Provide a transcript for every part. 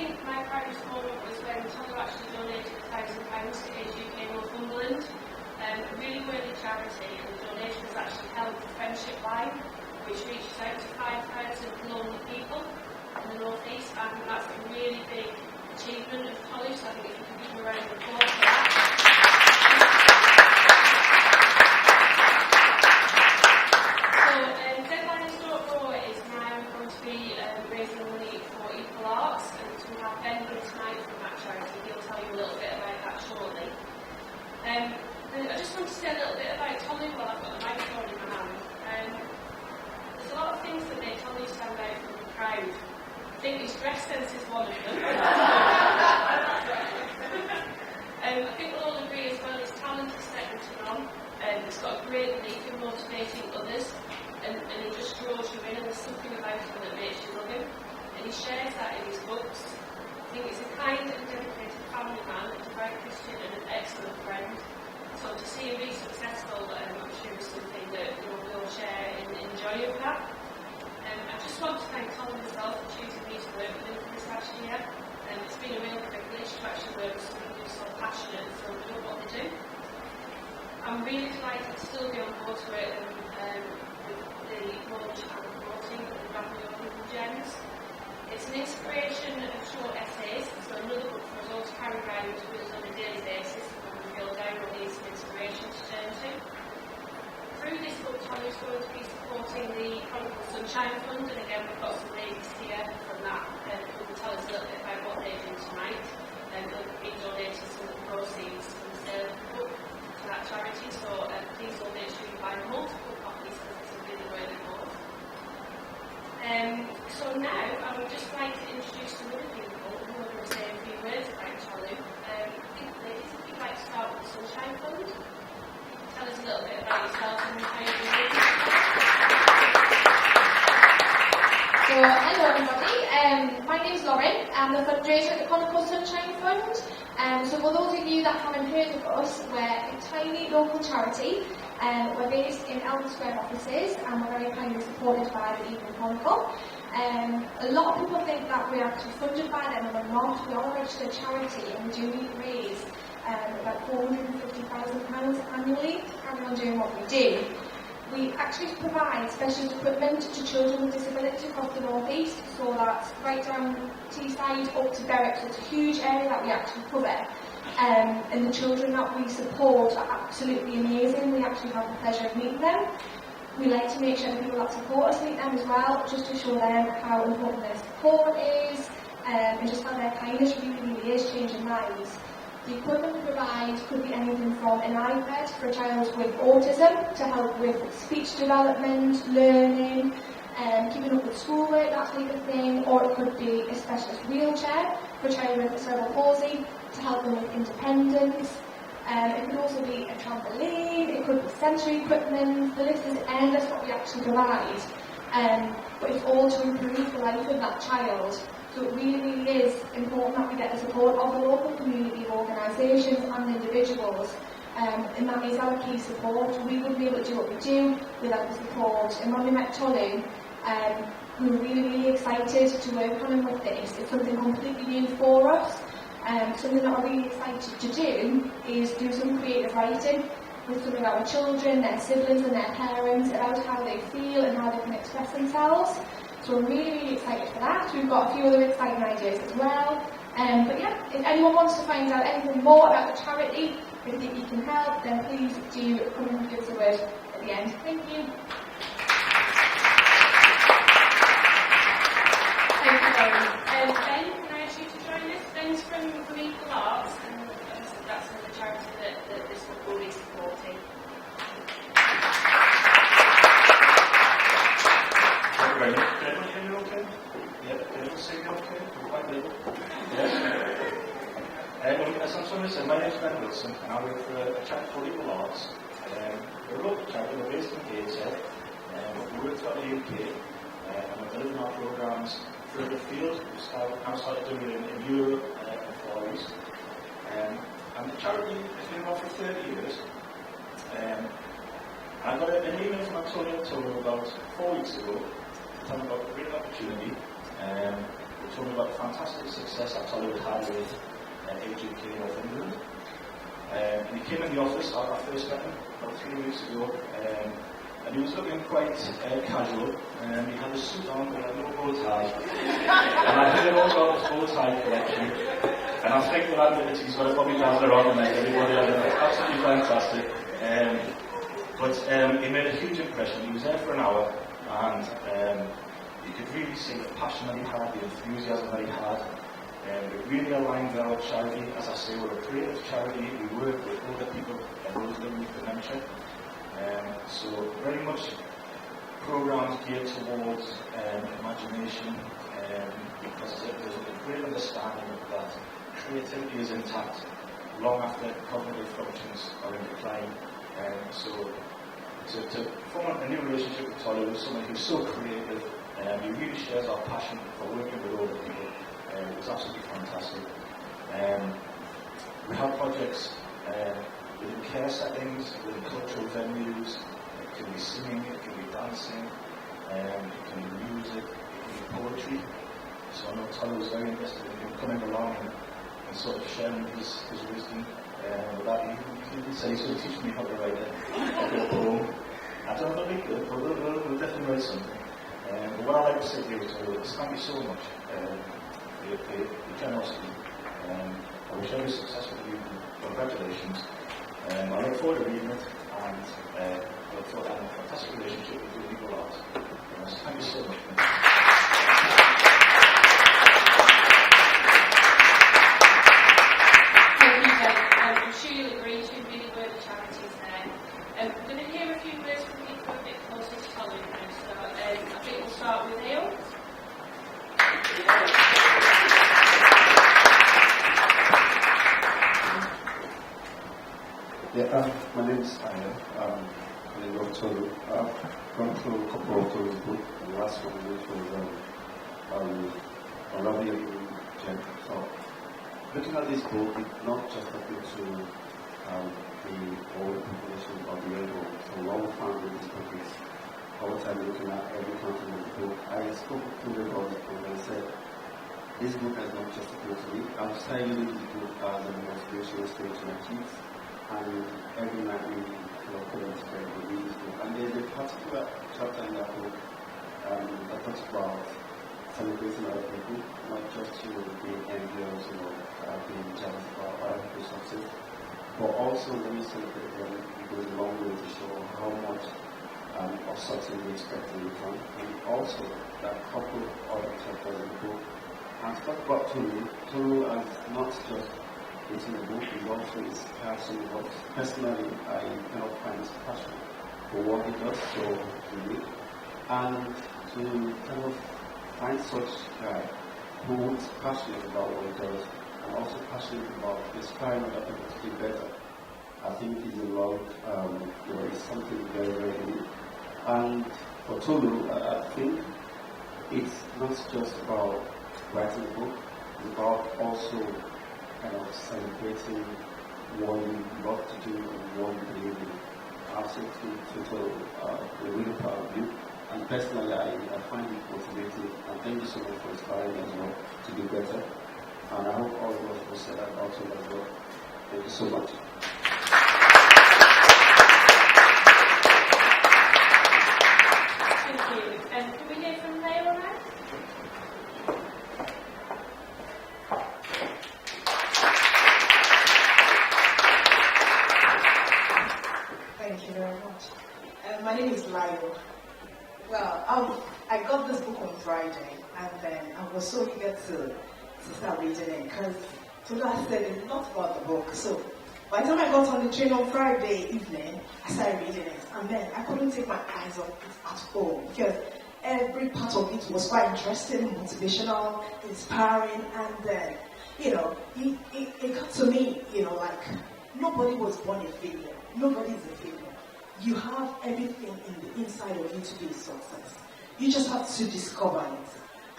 think my proudest moment was when Tolu actually donated £1,000 to his UK Northumberland, a really worthy charity, and the donation was actually held the Friendship Line, which reaches out to 5,000 lonely people in the North East. I think that's a really big achievement of Tolu, so I think if you can give him a round of applause for that. Raising money for Equal Arts, and we have Ben here tonight from that charity. He'll tell you a little bit about that shortly. And I just want to say a little bit about Tolu while I've got the microphone in my hand. There's a lot of things that make Tolu stand out from the crowd. I think his dress sense is one of them. I think we'll all agree as well his talent is second to none. He's got a great belief in motivating others. And he just draws you in, and there's something about him that makes you love him. And he shares that in his books. I think he's a kind and dedicated family man, a devout Christian, and an excellent friend. So to see him be successful, I'm sure is something that we all share in the joy of that. I just want to thank Tolu himself for choosing me to work with him for this last year. It's been a real privilege to actually work with someone who's so passionate and so good at what they do. I'm really delighted to still be on board to work with the launch and promoting of Unravel Your Hidden Gems. It's an inspiration of short essays, so another book for us all to carry around with us on a daily basis when we feel down or need some inspiration to turn to. Through this book, Tolu's going to be supporting the Chronicle Sunshine Fund, and again we've got some ladies here from that who will tell us a little bit about what they're doing tonight. They'll be donating some of the proceeds from the sale of the book to that charity, so please all make sure you buy multiple copies because it's a really worthy book. So now I would just like to introduce some other people who are going to say a few words about Tolu. I think ladies, if you'd like to start with the Sunshine Fund, tell us a little bit about yourself and how you're doing. So hello everybody, my name is Lauren. I'm the fundraiser at the Chronicle Sunshine Fund. So for those of you that haven't heard of us, we're a tiny local charity. We're based in Elm Square offices, and we're very kindly supported by the Evening Chronicle. A lot of people think that we're actually funded by them, and we're not. We are a registered charity, and we do raise about £450,000 annually to carry on doing what we do. We actually provide specialist equipment to children with disabilities across the North East, so that's right down Teesside up to Berwick, so it's a huge area that we actually cover. And the children that we support are absolutely amazing. We actually have the pleasure of meeting them. We like to make sure the people that support us meet them as well, just to show them how important their support is, and just how their kindness really is changing lives. The equipment we provide could be anything from an iPad for a child with autism to help with speech development, learning, keeping up with schoolwork, that type of thing, or it could be a specialist wheelchair for a child with cerebral palsy to help them with independence. It could also be a trampoline, it could be sensory equipment. The list is endless what we actually provide, but it's all to improve the life of that child. So it really is important that we get the support of the local community organisations and individuals, and that is our key support. We wouldn't be able to do what we do without the support. And when we met Tolu, we were really excited to work on him with this. It's something completely new for us. Something that we're really excited to do is do some creative writing with some of our children, their siblings and their parents about how they feel and how they can express themselves. So we're really excited for that. We've got a few other exciting ideas as well. But yeah, if anyone wants to find out anything more about the charity, if you think you can help, then please do come and give us a word at the end. Thank you. Thank you, Ben, can I ask you to join us? Ben's from Equal Arts, and that's another charity that this will be supporting. Right. Can everyone hear me okay? Yeah, can everyone see me okay? Quite little. Yeah. As I'm sorry to say, my name is Ben Wilson, and I work for a charity called Equal Arts. We're a local charity, we're based in Gateshead. We work throughout the UK, and we're delivering our programmes further afield. I've started doing it in Europe and Far East. And the charity has been around for 30 years. I got an email from Tolu about 4 weeks ago, talking about a great opportunity. He told me about the fantastic success that Tolu had with AJK in North England. And he came in the office, I first met him about 3 weeks ago, and he was looking quite casual, and he had a suit on with a no bow tie. And I heard all about his bow tie collection, and I think that admitted he's got a Bobby Dazzler on, and everybody else, absolutely fantastic. But he made a huge impression. He was there for an hour, and you could really see the passion that he had, the enthusiasm that he had. It really aligned with our charity. As I say, we're a creative charity. We work with older people and those living with dementia. So very much programs geared towards imagination, because there's a great understanding that creativity is intact long after cognitive functions are in decline. So to form a new relationship with Tolu, with someone who's so creative, he really shares our passion for working with older people. It was absolutely fantastic. We have projects within care settings, within cultural venues. It can be singing, it can be dancing, it can be music, it can be poetry. So I know Tolu was very interested in him coming along and sort of sharing his wisdom with that. He did say he's going to teach me how to write a poem. I don't know if he could, but we'll definitely write something. But what I'd like to say to you is thank you so much for your generosity. I wish every success with you. Congratulations. I look forward to reading it, and I look forward to having a fantastic relationship with you people art. So thank you so much. Thank you, Ben. I'm sure you'll agree to really work the charities there. I'm going to hear a few words from people a bit closer to Tolu now. So I think we'll start with Neil. Yeah, my name is Aya. I love Tolu. I've gone through a couple of Tolu's books. The last one, which was Unravel Your Hidden Gems. So, looking at this book, it's not just looking to the old population of the able. So, what we found with this book is, all the time looking at every content of the book, I spoke to the Lord and I said, this book has not just appealed to me. I'm starting using this book as a motivational story to my kids. And every night we put it together and read this book. And there's a particular chapter in that book that talks about celebrating other people, not just being envious, being jealous about other people's success, but also when you celebrate them, it goes a long way to show how much of success we expect in return. And also that couple of other chapters in the book. And to talk about Tolu has not just written a book, is also his passion. But personally, I cannot find his passion for what he does so unique. And to kind of find such a guy who is passionate about what he does and also passionate about inspiring other people to do better, I think is a lot, is something very, very unique. And for Tolu, I think it's not just about writing a book, it's about also kind of celebrating what you love to do and what you believe in. Absolutely, Tolu, we're really proud of you. And personally, I find it motivating. And thank you so much for inspiring me as well to do better. And I hope all of us will say that about you as well. Thank you so much. Thank you. Can we hear from Leila now? Thank you very much. My name is Lyle. Well, I got this book on Friday, and then I was so eager to start reading it because Tolu said it's not about the book. So by the time I got on the train on Friday evening, I started reading it, and then I couldn't take my eyes off it at all because every part of it was quite interesting, motivational, inspiring, and then it got to me, like nobody was born a failure. Nobody is a failure. You have everything in the inside of you to be a success. You just have to discover it.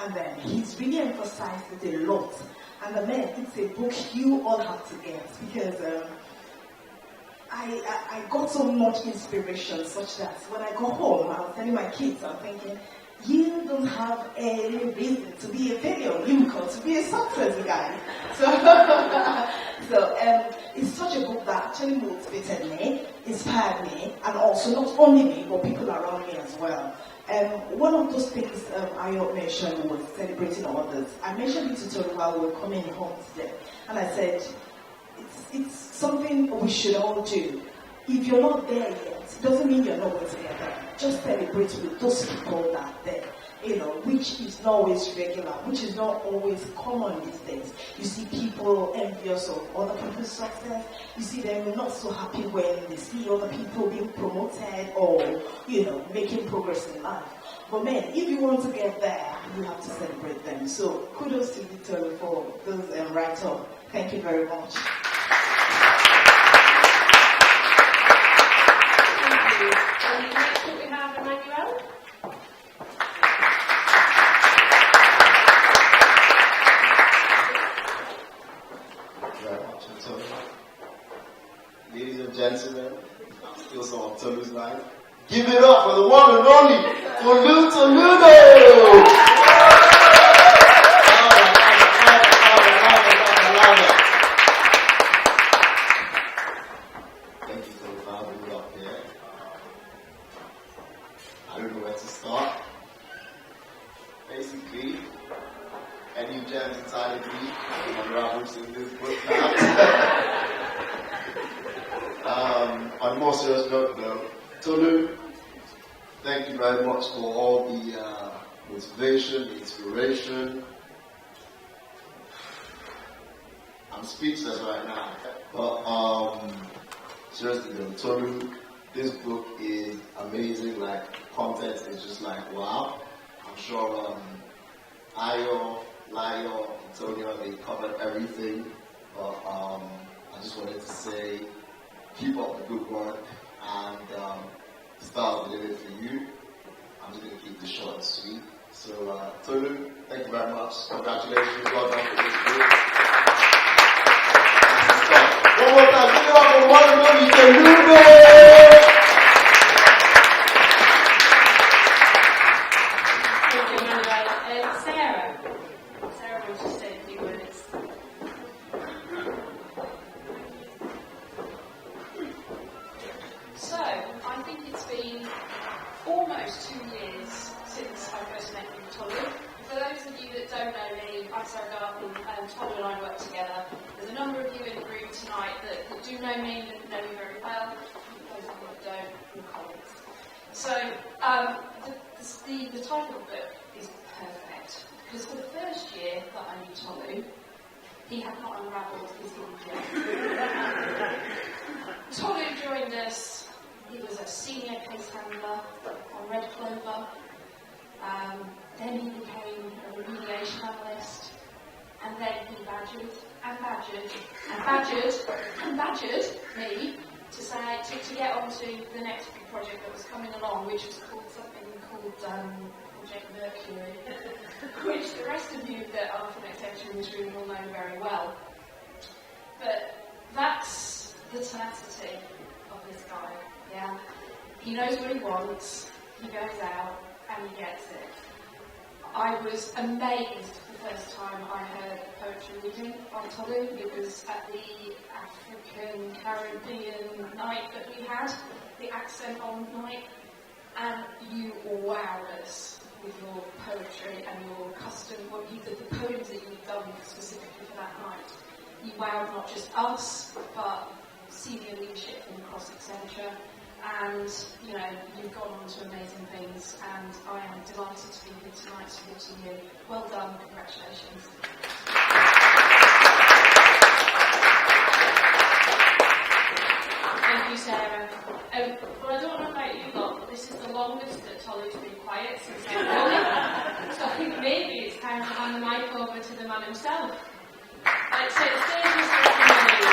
And then he's really emphasized it a lot. And then it's a book you all have to get because I got so much inspiration such that when I go home, I was telling my kids, I'm thinking, you don't have any reason to be a failure. You've got to be a success, guy. So it's such a book that actually motivated me, inspired me, and also not only me, but people around me as well. One of those things I mentioned was celebrating others. I mentioned it to Tolu while we were coming home today, and I said, it's something we should all do. If you're not there yet, it doesn't mean you're not going to get there. Just celebrate with those people that are there, which is not always regular, which is not always common these days. You see people envious of other people's success. You see them not so happy when they see other people being promoted or, making progress in life. But man, if you want to get there, you have to celebrate them. So kudos to Victor for those write-up. Thank you very much. Next up we have Emmanuel. Very much, Tolu. Ladies and gentlemen, I'm still so on Tolu's life. Give it up for the one and only Tolu Toludo! Thank you, Tolu, for having me up here. I don't know where to start. Basically, any gems inside of me unravels in this book now. On a more serious note though, Tolu, thank you very much for all the motivation, the inspiration. I'm speechless right now. But seriously though, Tolu, this book is amazing. Like, content is just like wow. I'm sure Ayo, Layo, Antonio, they covered everything. But I just wanted to say, keep up the good work, and start the limit for you. I'm just going to keep this short and sweet. So, Tolu, thank you very much. Congratulations, well done for this book. One more time, give it up for one and only Tolu. Sarah will just say a few words. So, I think it's been almost 2 years since I first met you, Tolu. For those of you that don't know me, I started up and Tolu and I work together. There's a number of you in the room tonight that do know me and know me very well. Those of you that don't, your colleagues. So, the title of the book is perfect. Because for the first year that I knew Tolu, he had not unravelled his hidden gems. Tolu joined us. He was a senior case handler on Red Clover. Then he became a remediation analyst. And then he badgered me to get onto the next big project that was coming along, which was called Project Mercury, which the rest of you that are from extension in this room will know very well. But that's the tenacity of this guy, yeah? He knows what he wants, he goes out, and he gets it. I was amazed the first time I heard poetry reading on Tolu. It was at the African Caribbean night that we had, the accent on night, and you wowed us with your poetry and your custom, the poems that you've done specifically for that night. You wowed not just us, but senior leadership from across Accenture, and you've gone on to amazing things, and I am delighted to be here tonight supporting you. Well done, congratulations. Thank you, Sarah. Well, I don't know about you lot, but this is the longest that Tolu's been quiet since I've known him. So I think maybe it's time to hand the mic over to the man himself. Let's take the stage, Mr. Akinyemi.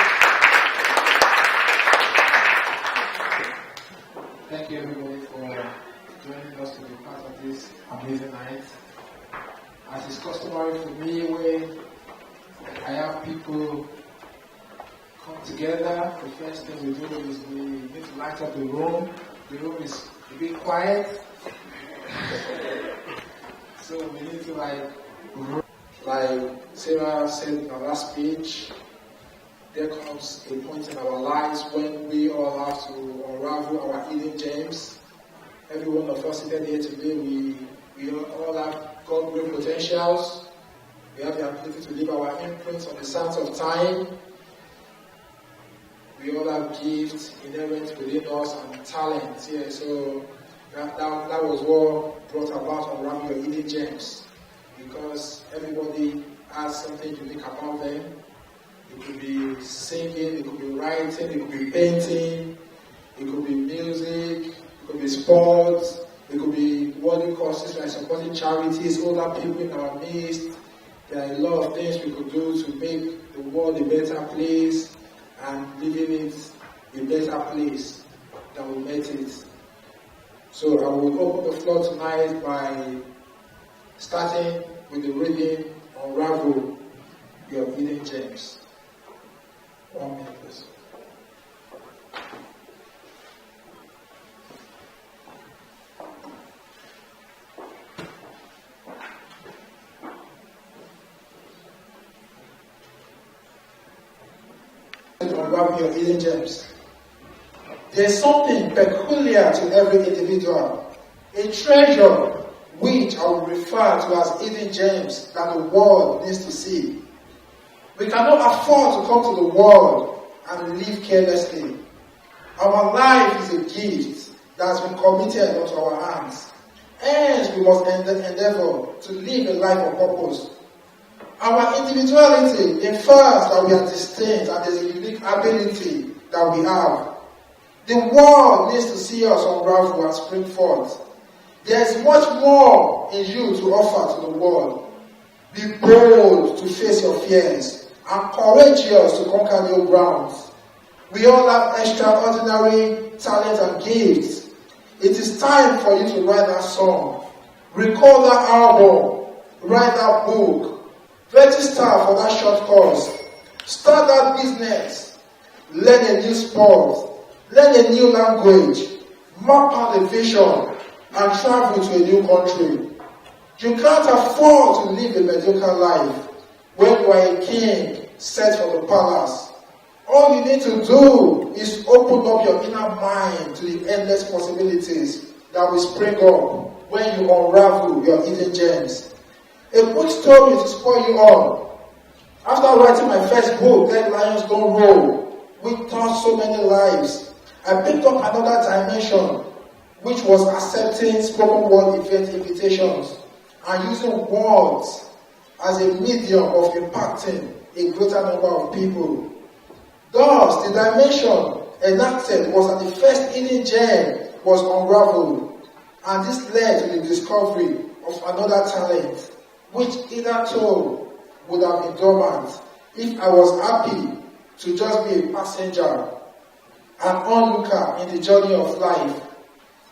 Thank you everybody for joining us to be part of this amazing night. As is customary for me, when I have people come together, the first thing we do is we need to light up the room. The room is a bit quiet. So we need to like Sarah said in our last speech, there comes a point in our lives when we all have to unravel our hidden gems. Every one of us seated here today, we all have God great potentials. We have the ability to leave our imprints on the sands of time. We all have gifts inherent within us and talents. Yeah, so that was what brought about Unravel Your Hidden Gems. Because everybody has something unique about them. It could be singing, it could be writing, it could be painting, it could be music, it could be sports, it could be worldly causes like supporting charities, older people in our midst. There are a lot of things we could do to make the world a better place and living it a better place than we met it. So I will open the floor tonight by starting with the reading Unravel Your Hidden Gems. 1 minute, please. Unravel Your Hidden Gems. There's something peculiar to every individual, a treasure which I will refer to as hidden gems that the world needs to see. We cannot afford to come to the world and live carelessly. Our life is a gift that has been committed onto our hands. Hence, we must endeavor to live a life of purpose. Our individuality infers that we are distinct and there's a unique ability that we have. The world needs to see us unravel and spring forth. There is much more in you to offer to the world. Be bold to face your fears and courageous to conquer new grounds. We all have extraordinary talents and gifts. It is time for you to write that song, record that album, write that book, register for that short course, start that business, learn a new sport, learn a new language, map out a vision, and travel to a new country. You can't afford to live a mediocre life when you are a king set for the palace. All you need to do is open up your inner mind to the endless possibilities that will spring up when you unravel your hidden gems. A quick story to spur you on. After writing my first book, Let Lions Don't Roar, which touched so many lives, I picked up another dimension, which was accepting spoken word event invitations and using words as a medium of impacting a greater number of people. Thus, the dimension enacted was that the first hidden gem was unraveled, and this led to the discovery of another talent, which hitherto would have been dormant if I was happy to just be a passenger, an onlooker in the journey of life.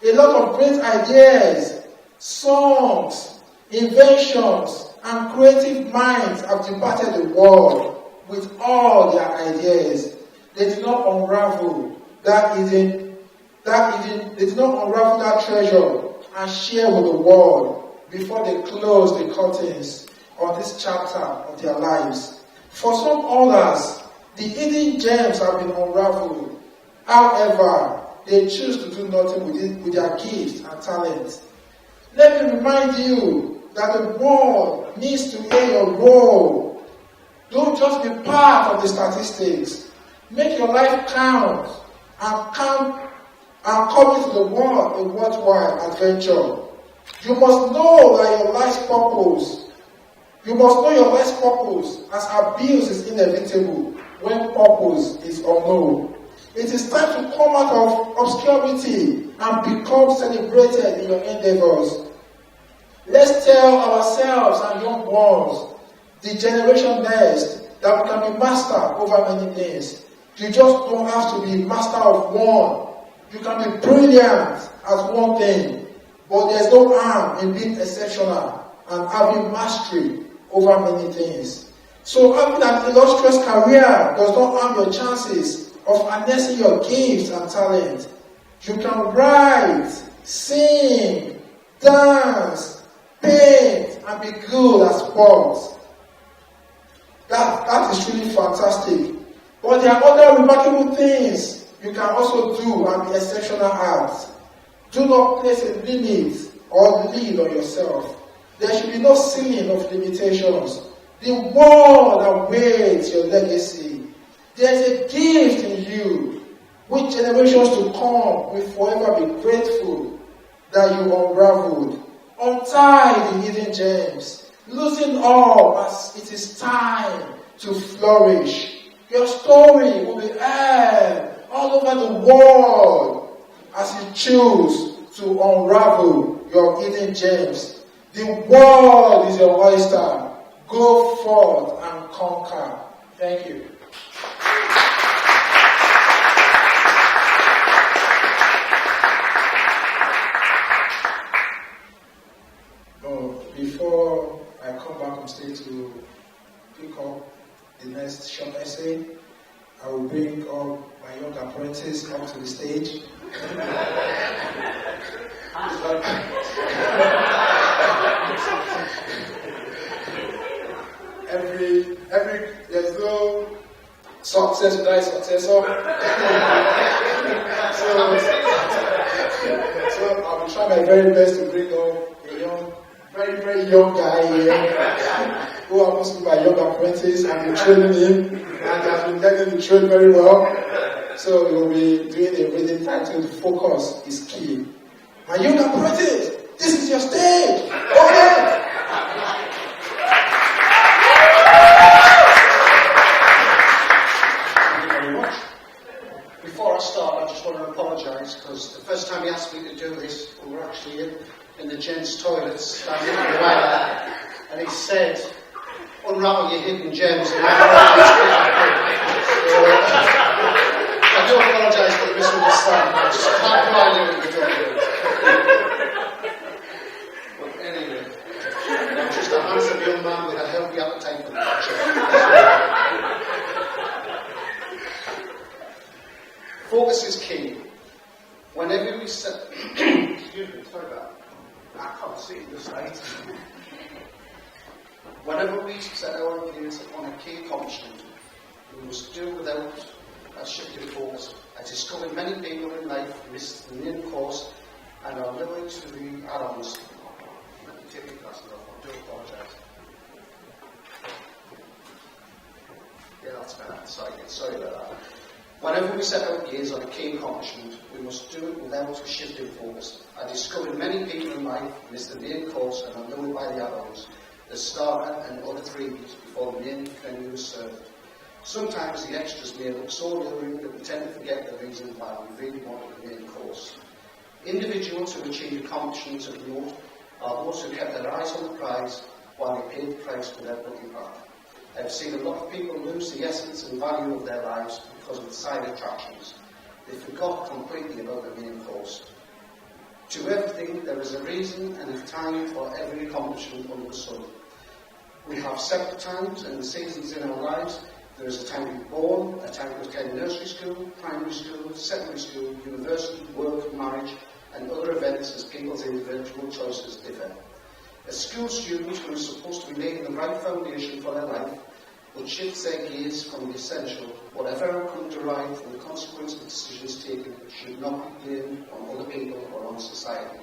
A lot of great ideas, songs, inventions, and creative minds have departed the world with all their ideas. They did not unravel that hidden, they did not unravel that treasure and share with the world before they close the curtains on this chapter of their lives. For some others, the hidden gems have been unraveled. However, they choose to do nothing with their gifts and talents. Let me remind you that the world needs to hear your role. Don't just be part of the statistics. Make your life count and come into the world a worthwhile adventure. You must know that your life's purpose. You must know your life's purpose, as abuse is inevitable when purpose is unknown. It is time to come out of obscurity and become celebrated in your endeavors. Let's tell ourselves and young ones, the generation next, that we can be master over many things. You just don't have to be master of one. You can be brilliant at one thing, but there's no harm in being exceptional and having mastery over many things. So having an illustrious career does not harm your chances of harnessing your gifts and talent. You can write, sing, dance, paint, good at sports. That is really fantastic. But there are other remarkable things you can also do and be exceptional at. Do not place a limit or lead on yourself. There should be no ceiling of limitations. The world awaits your legacy. There is a gift in you, which generations to come will forever be grateful that you unraveled. Untie the hidden gems. Loosen up as it is time to flourish. Your story will be heard all over the world as you choose to unravel your hidden gems. The world is your oyster. Go forth and conquer. Thank you. Before I come back on stage to pick up the next short essay, I will bring up my young apprentice up to the stage. There's no success without successor. So I'll be trying my very best to bring up a young, very, very young guy here who happens to be my young apprentice. I've been training him and I've been letting him train very well. So we will be doing a reading titled Focus is Key. My young apprentice, this is your stage. Okay. Before I start, I just want to apologise because the first time he asked me to do this, we were actually in the gents' toilets, standing in the way, and he said, "Unravel your hidden gems." And I do apologise for the misunderstanding. I just can't quite do what you're doing. But anyway, I'm just a handsome young man with a healthy appetite for the future. Focus is key. Whenever we set... Excuse me, sorry about that. I can't see this side. Whenever we set our views on a key accomplishment, we must do without a shifting focus. I discovered many people in life miss the main course and are limited to the add-ons. Let me take your glasses off. I do apologise. Yeah, that's better. Sorry about that. Whenever we set our gaze on a key accomplishment, we must do it without a shift in focus. I discovered many people in life miss the main course and are known by the add-ons, the starter and other freebies before the main venue is served. Sometimes the extras may look so alluring that we tend to forget the reason why we really wanted the main course. Individuals who achieve accomplishments of note are those who kept their eyes on the prize while they paid the price without looking back. I've seen a lot of people lose the essence and value of their lives because of the side attractions. They forgot completely about the main course. To everything, there is a reason and a time for every accomplishment under the sun. We have separate times and seasons in our lives. There is a time to be born, a time to attend nursery school, primary school, secondary school, university, work, marriage, and other events as people's individual choices differ. A school student who is supposed to be laying the right foundation for their life but shifts their gaze from the essential, whatever outcome derived from the consequence of decisions taken should not be blamed on other people or on society.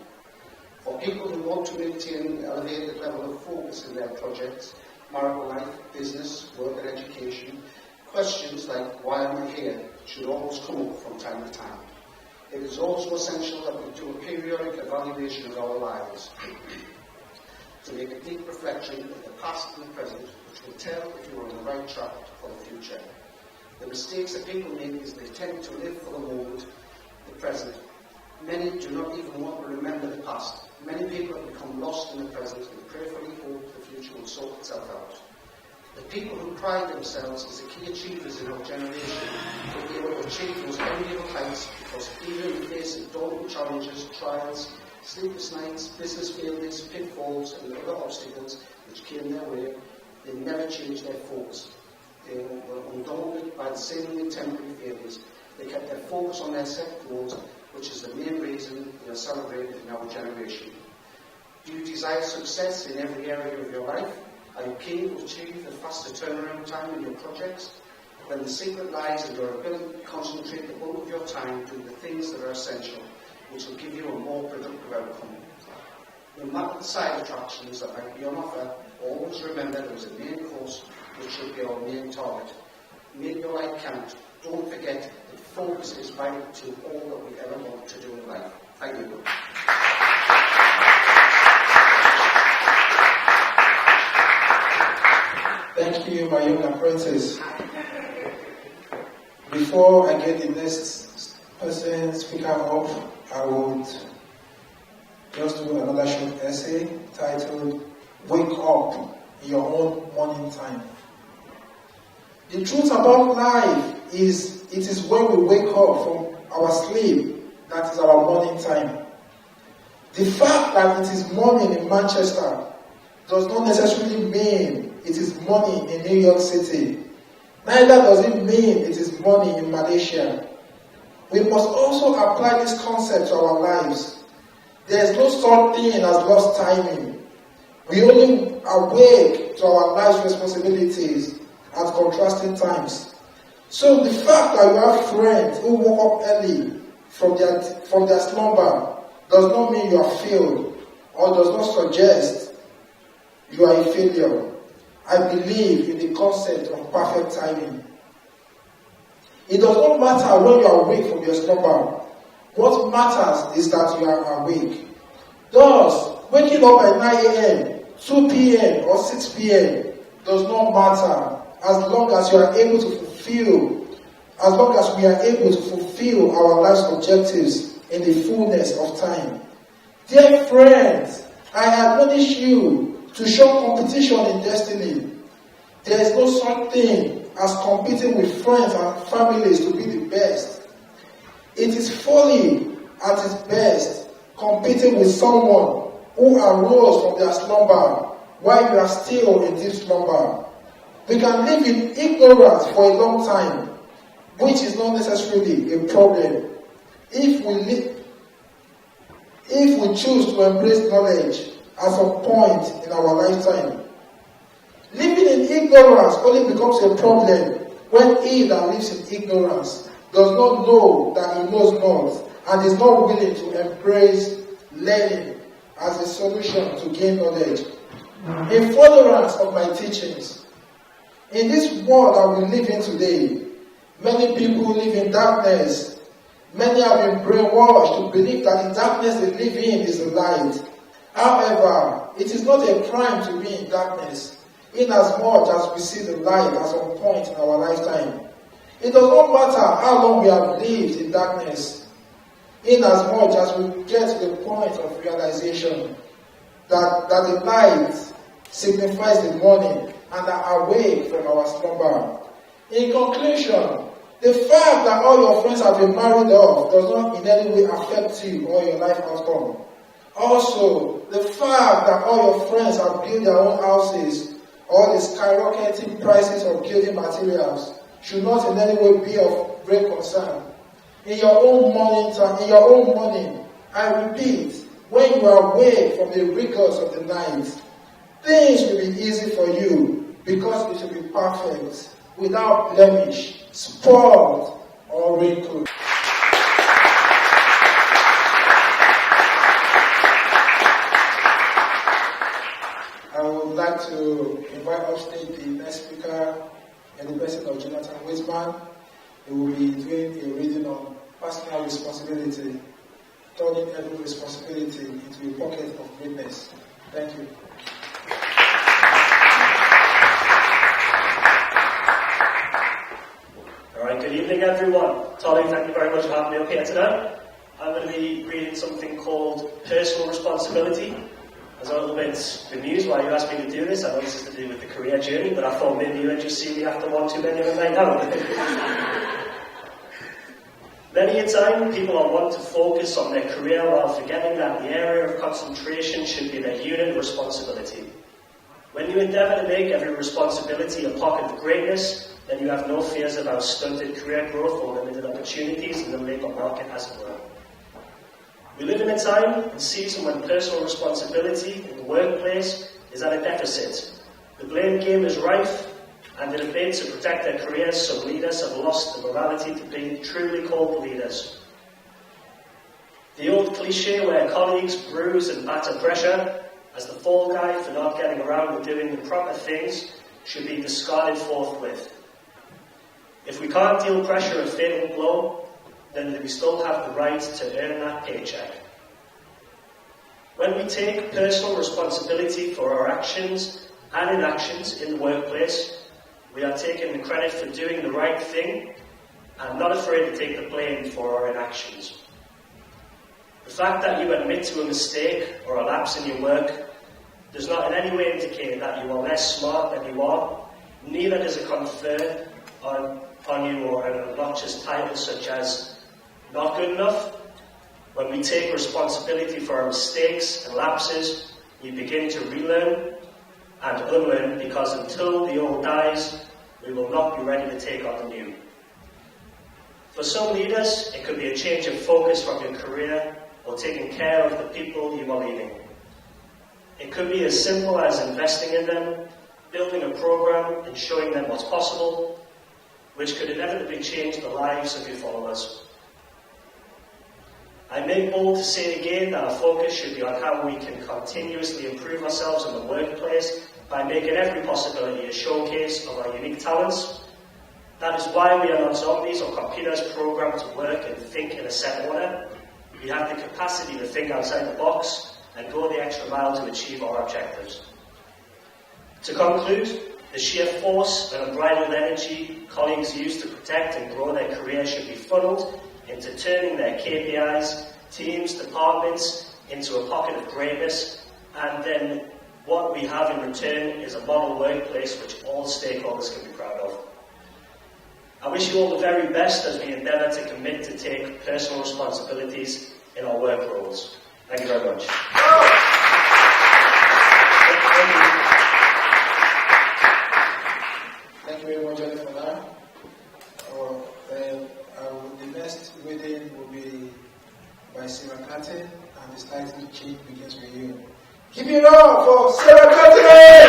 For people who want to maintain an elevated level of focus in their projects, marital life, business, work and education, questions like why am I here should always come up from time to time. It is also essential that we do a periodic evaluation of our lives to make a deep reflection of the past and the present, which will tell if you are on the right track for the future. The mistakes that people make is they tend to live for the moment, the present. Many do not even want to remember the past. Many people have become lost in the present and prayerfully hope the future will sort itself out. The people who pride themselves as the key achievers in our generation will be able to achieve those enviable heights because even in the face of daunting challenges, trials, sleepless nights, business failures, pitfalls and other obstacles which came their way, they never changed their focus. They were undaunted by the seemingly temporary failures. They kept their focus on their set goals, which is the main reason they are celebrated in our generation. Do you desire success in every area of your life? Are you keen to achieve a faster turnaround time in your projects? Then the secret lies in your ability to concentrate the bulk of your time doing the things that are essential, which will give you a more productive outcome. No matter the side attractions that might be on offer, always remember there is a main course which should be our main target. Make your life count. Don't forget that focus is vital to all that we ever want to do in life. Thank you. Thank you, my young apprentice. Before I get the next person speaker up, I would just do another short essay titled Wake Up in Your Own Morning Time. The truth about life is it is when we wake up from our sleep that is our morning time. The fact that it is morning in Manchester does not necessarily mean it is morning in New York City. Neither does it mean it is morning in Malaysia. We must also apply this concept to our lives. There is no such thing as lost timing. We only awake to our life's responsibilities at contrasting times. So the fact that you have friends who woke up early from their slumber does not mean you are failed or does not suggest you are a failure. I believe in the concept of perfect timing. It does not matter when you are awake from your slumber. What matters is that you are awake. Thus, waking up at 9 a.m., 2 p.m. or 6 p.m. does not matter as long as you are able to fulfill, as long as we are able to fulfill our life's objectives in the fullness of time. Dear friends, I admonish you to show competition in destiny. There is no such thing as competing with friends and families to be the best. It is folly at its best, competing with someone who arose from their slumber while you are still in deep slumber. We can live in ignorance for a long time, which is not necessarily a problem. If we choose to embrace knowledge at some point in our lifetime. Living in ignorance only becomes a problem when he that lives in ignorance does not know that he knows not and is not willing to embrace learning as a solution to gain knowledge. In furtherance of my teachings, in this world that we live in today, many people live in darkness. Many have been brainwashed to believe that the darkness they live in is the light. However, it is not a crime to be in darkness, inasmuch as we see the light at some point in our lifetime. It does not matter how long we have lived in darkness, inasmuch as we get to the point of realization that the light signifies the morning and are awake from our slumber. In conclusion, the fact that all your friends have been married off does not in any way affect you or your life outcome. Also, the fact that all your friends have built their own houses or the skyrocketing prices of building materials should not in any way be of great concern. In your own morning, I repeat, when you are awake from the rigors of the night, things will be easy for you because it will be perfect, without blemish, spoiled, or wrinkled. I would like to invite upstage the next speaker in the person of Jonathan Wiseman. He will be doing a reading on personal responsibility, turning every responsibility into a pocket of greatness. Thank you. Alright, good evening everyone. Tolu, thank you very much for having me up here today. I'm going to be reading something called Personal Responsibility. I was a little bit bemused why you asked me to do this. I know this is to do with the career journey, but I thought maybe you would just see me after one too many of a night out. Many a time, people are want to focus on their career while forgetting that the area of concentration should be their unit of responsibility. When you endeavour to make every responsibility a pocket of greatness, then you have no fears about stunted career growth or limited opportunities in the labour market as it were. We live in a time and season when personal responsibility in the workplace is at a deficit. The blame game is rife, and in a bid to protect their careers, some leaders have lost the morality to be truly called leaders. The old cliche where colleagues bruise and batter pressure as the fall guy for not getting around with doing the proper things should be discarded forthwith. If we can't deal pressure a fatal blow, then do we still have the right to earn that paycheck? When we take personal responsibility for our actions and inactions in the workplace, we are taking the credit for doing the right thing and not afraid to take the blame for our inactions. The fact that you admit to a mistake or a lapse in your work does not in any way indicate that you are less smart than you are. Neither does it confer on you or an obnoxious title such as not good enough. When we take responsibility for our mistakes and lapses, we begin to relearn and unlearn, because until the old dies, we will not be ready to take on the new. For some leaders, it could be a change of focus from your career or taking care of the people you are leading. It could be as simple as investing in them, building a program and showing them what's possible, which could inevitably change the lives of your followers. I make bold to say again that our focus should be on how we can continuously improve ourselves in the workplace by making every possibility a showcase of our unique talents. That is why we are not zombies or computers programmed to work and think in a set order. We have the capacity to think outside the box and go the extra mile to achieve our objectives. To conclude, the sheer force and unbridled energy colleagues use to protect and grow their career should be funneled into turning their KPIs, teams, departments into a pocket of greatness, and then what we have in return is a model workplace which all stakeholders can be proud of. I wish you all the very best as we endeavour to commit to take personal responsibilities in our work roles. Thank you very much. Thank you very much, Johnny, for that. The next reading will be by Sarah Clatton, and the title Change Begins With You. Give it up for Sarah Clatton!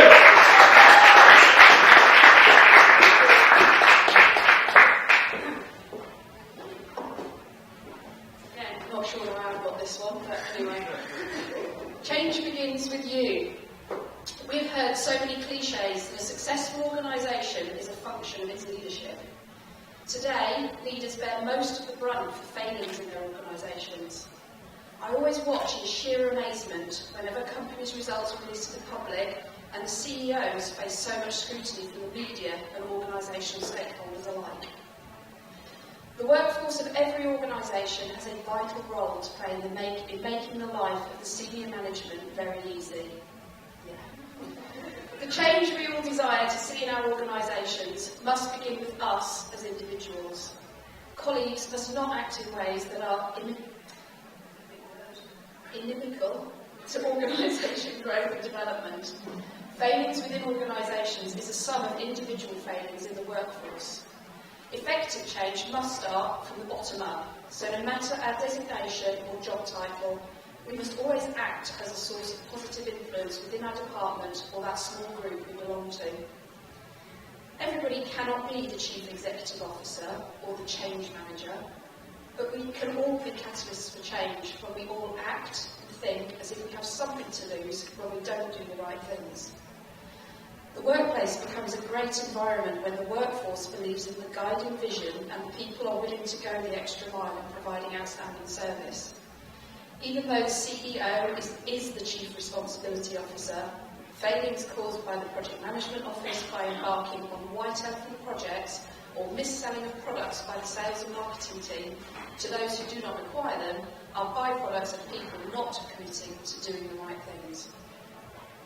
Again, not sure how I got this one, but anyway. Change begins with you. We've heard so many cliches that a successful organisation is a function of its leadership. Today, leaders bear most of the brunt for failings in their organisations. I always watch in sheer amazement whenever companies' results are released to the public and the CEOs face so much scrutiny from the media and organisational stakeholders alike. The workforce of every organisation has a vital role to play in making the life of the senior management very easy. The change we all desire to see in our organisations must begin with us as individuals. Colleagues must not act in ways that are inimical to organisation growth and development. Failings within organisations is a sum of individual failings in the workforce. Effective change must start from the bottom up, so no matter our designation or job title, we must always act as a source of positive influence within our department or that small group we belong to. Everybody cannot be the Chief Executive Officer or the Change Manager, but we can all be catalysts for change when we all act and think as if we have something to lose when we don't do the right things. The workplace becomes a great environment when the workforce believes in the guiding vision and people are willing to go the extra mile in providing outstanding service. Even though the CEO is the Chief Responsibility Officer, failings caused by the Project Management Office by embarking on whiteout for the projects or mis-selling of products by the sales and marketing team to those who do not require them are byproducts of people not committing to doing the right things.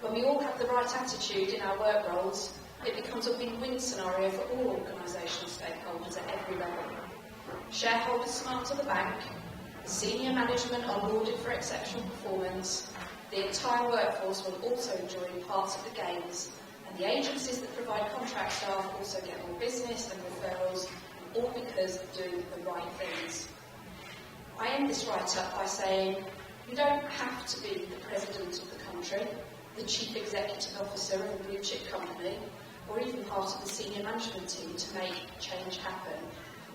When we all have the right attitude in our work roles, it becomes a win-win scenario for all organisational stakeholders at every level. Shareholders smart to the bank, senior management are lauded for exceptional performance, the entire workforce will also enjoy parts of the gains, and the agencies that provide contract staff also get more business and referrals, all because of doing the right things. I end this write-up by saying, You don't have to be the president of the country, the chief executive officer of a blue chip company, or even part of the senior management team to make change happen.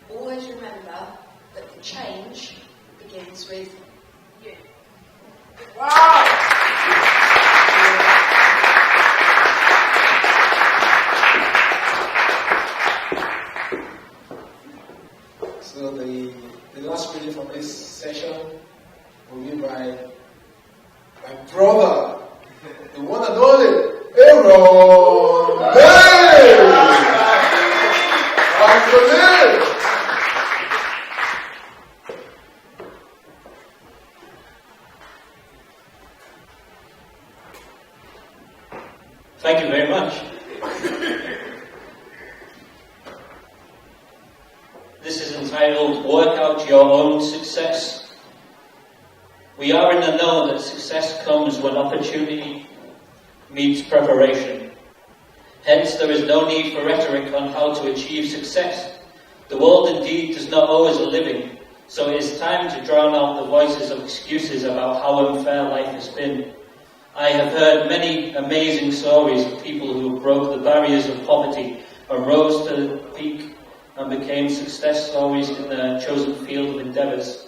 Always remember that the change begins with you. Wow! So the last reading for this session will be by my brother, the one and only Aaron. Hey! Uncle. Thank you very much. This is entitled Work Out Your Own Success. We are in the know that success comes when opportunity meets preparation. Hence, there is no need for rhetoric on how to achieve success. The world indeed does not owe us a living, so it is time to drown out the voices of excuses about how unfair life has been. I have heard many amazing stories of people who broke the barriers of poverty and rose to the peak and became success stories in their chosen field of endeavours.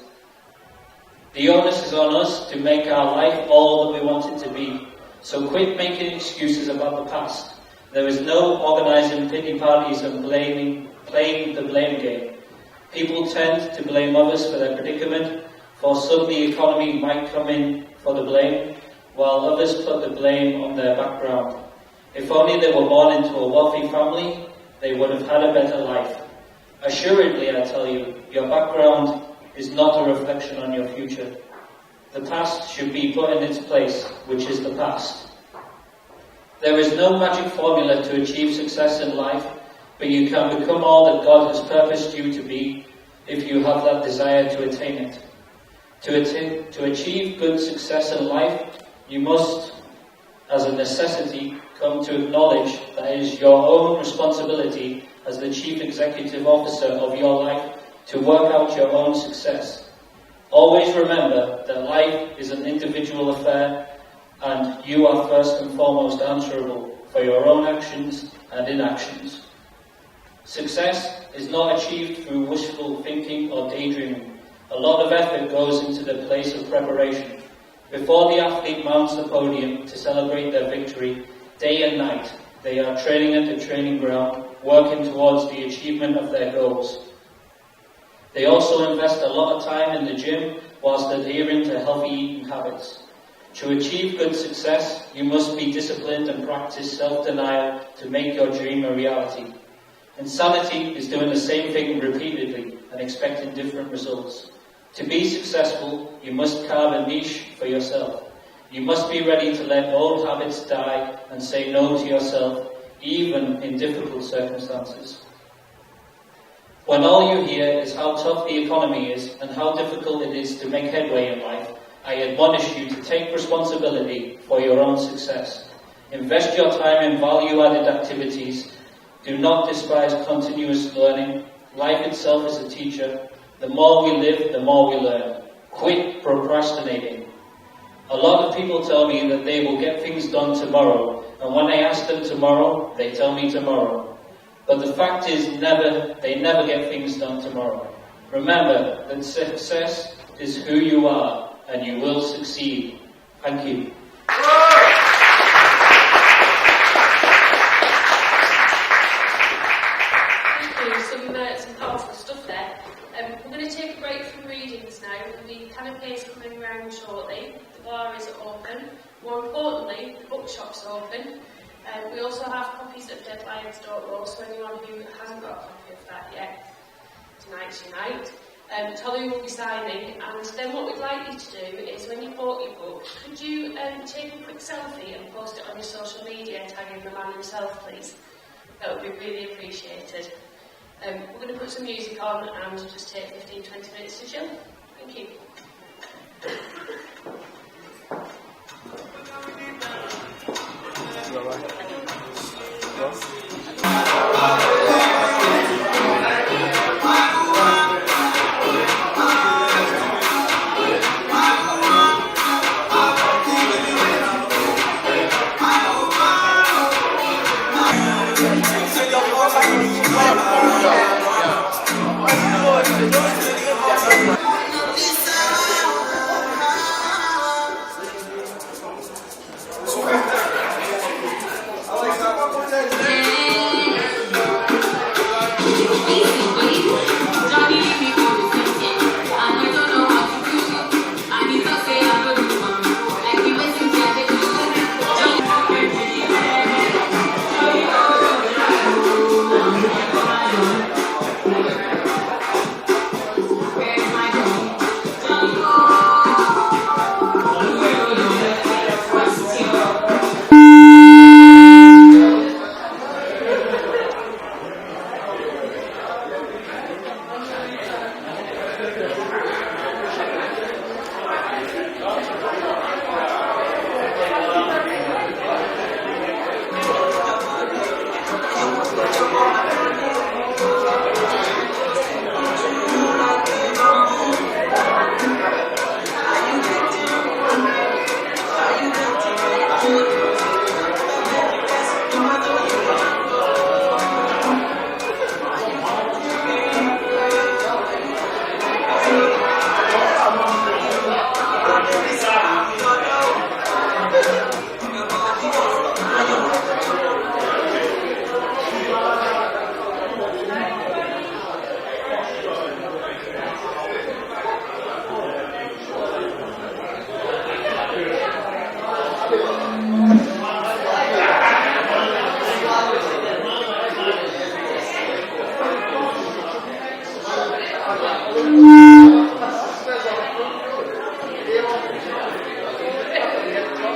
The onus is on us to make our life all that we want it to be. So quit making excuses about the past. There is no organising pity parties and playing the blame game. People tend to blame others for their predicament. For some, the economy might come in for the blame, while others put the blame on their background. If only they were born into a wealthy family, they would have had a better life. Assuredly, I tell you, your background is not a reflection on your future. The past should be put in its place, which is the past. There is no magic formula to achieve success in life, but you can become all that God has purposed you to be if you have that desire to attain it. To achieve good success in life, you must, as a necessity, come to acknowledge that it is your own responsibility as the chief executive officer of your life to work out your own success. Always remember that life is an individual affair and you are first and foremost answerable for your own actions and inactions. Success is not achieved through wishful thinking or daydreaming. A lot of effort goes into the place of preparation. Before the athlete mounts the podium to celebrate their victory, day and night, they are training at the training ground, working towards the achievement of their goals. They also invest a lot of time in the gym whilst adhering to healthy eating habits. To achieve good success, you must be disciplined and practice self-denial to make your dream a reality. Insanity is doing the same thing repeatedly and expecting different results. To be successful, you must carve a niche for yourself. You must be ready to let old habits die and say no to yourself, even in difficult circumstances. When all you hear is how tough the economy is and how difficult it is to make headway in life, I admonish you to take responsibility for your own success. Invest your time in value-added activities. Do not despise continuous learning. Life itself is a teacher. The more we live, the more we learn. Quit procrastinating. A lot of people tell me that they will get things done tomorrow, and when I ask them tomorrow, they tell me tomorrow. But the fact is, they never get things done tomorrow. Remember that success is who you are, and you will succeed. Thank you. Some powerful stuff there. We're going to take a break from readings now. The canapé is coming around shortly. The bar is open. More importantly, the bookshop's open. We also have copies of Deadlines.ro, so anyone who hasn't got a copy of that yet, tonight's your night. Tolu will be signing, and then what we'd like you to do is, when you bought your book, could you take a quick selfie and post it on your social media, tagging the man himself, please? That would be really appreciated. We're going to put some music on and just take 15-20 minutes to chill. Thank you.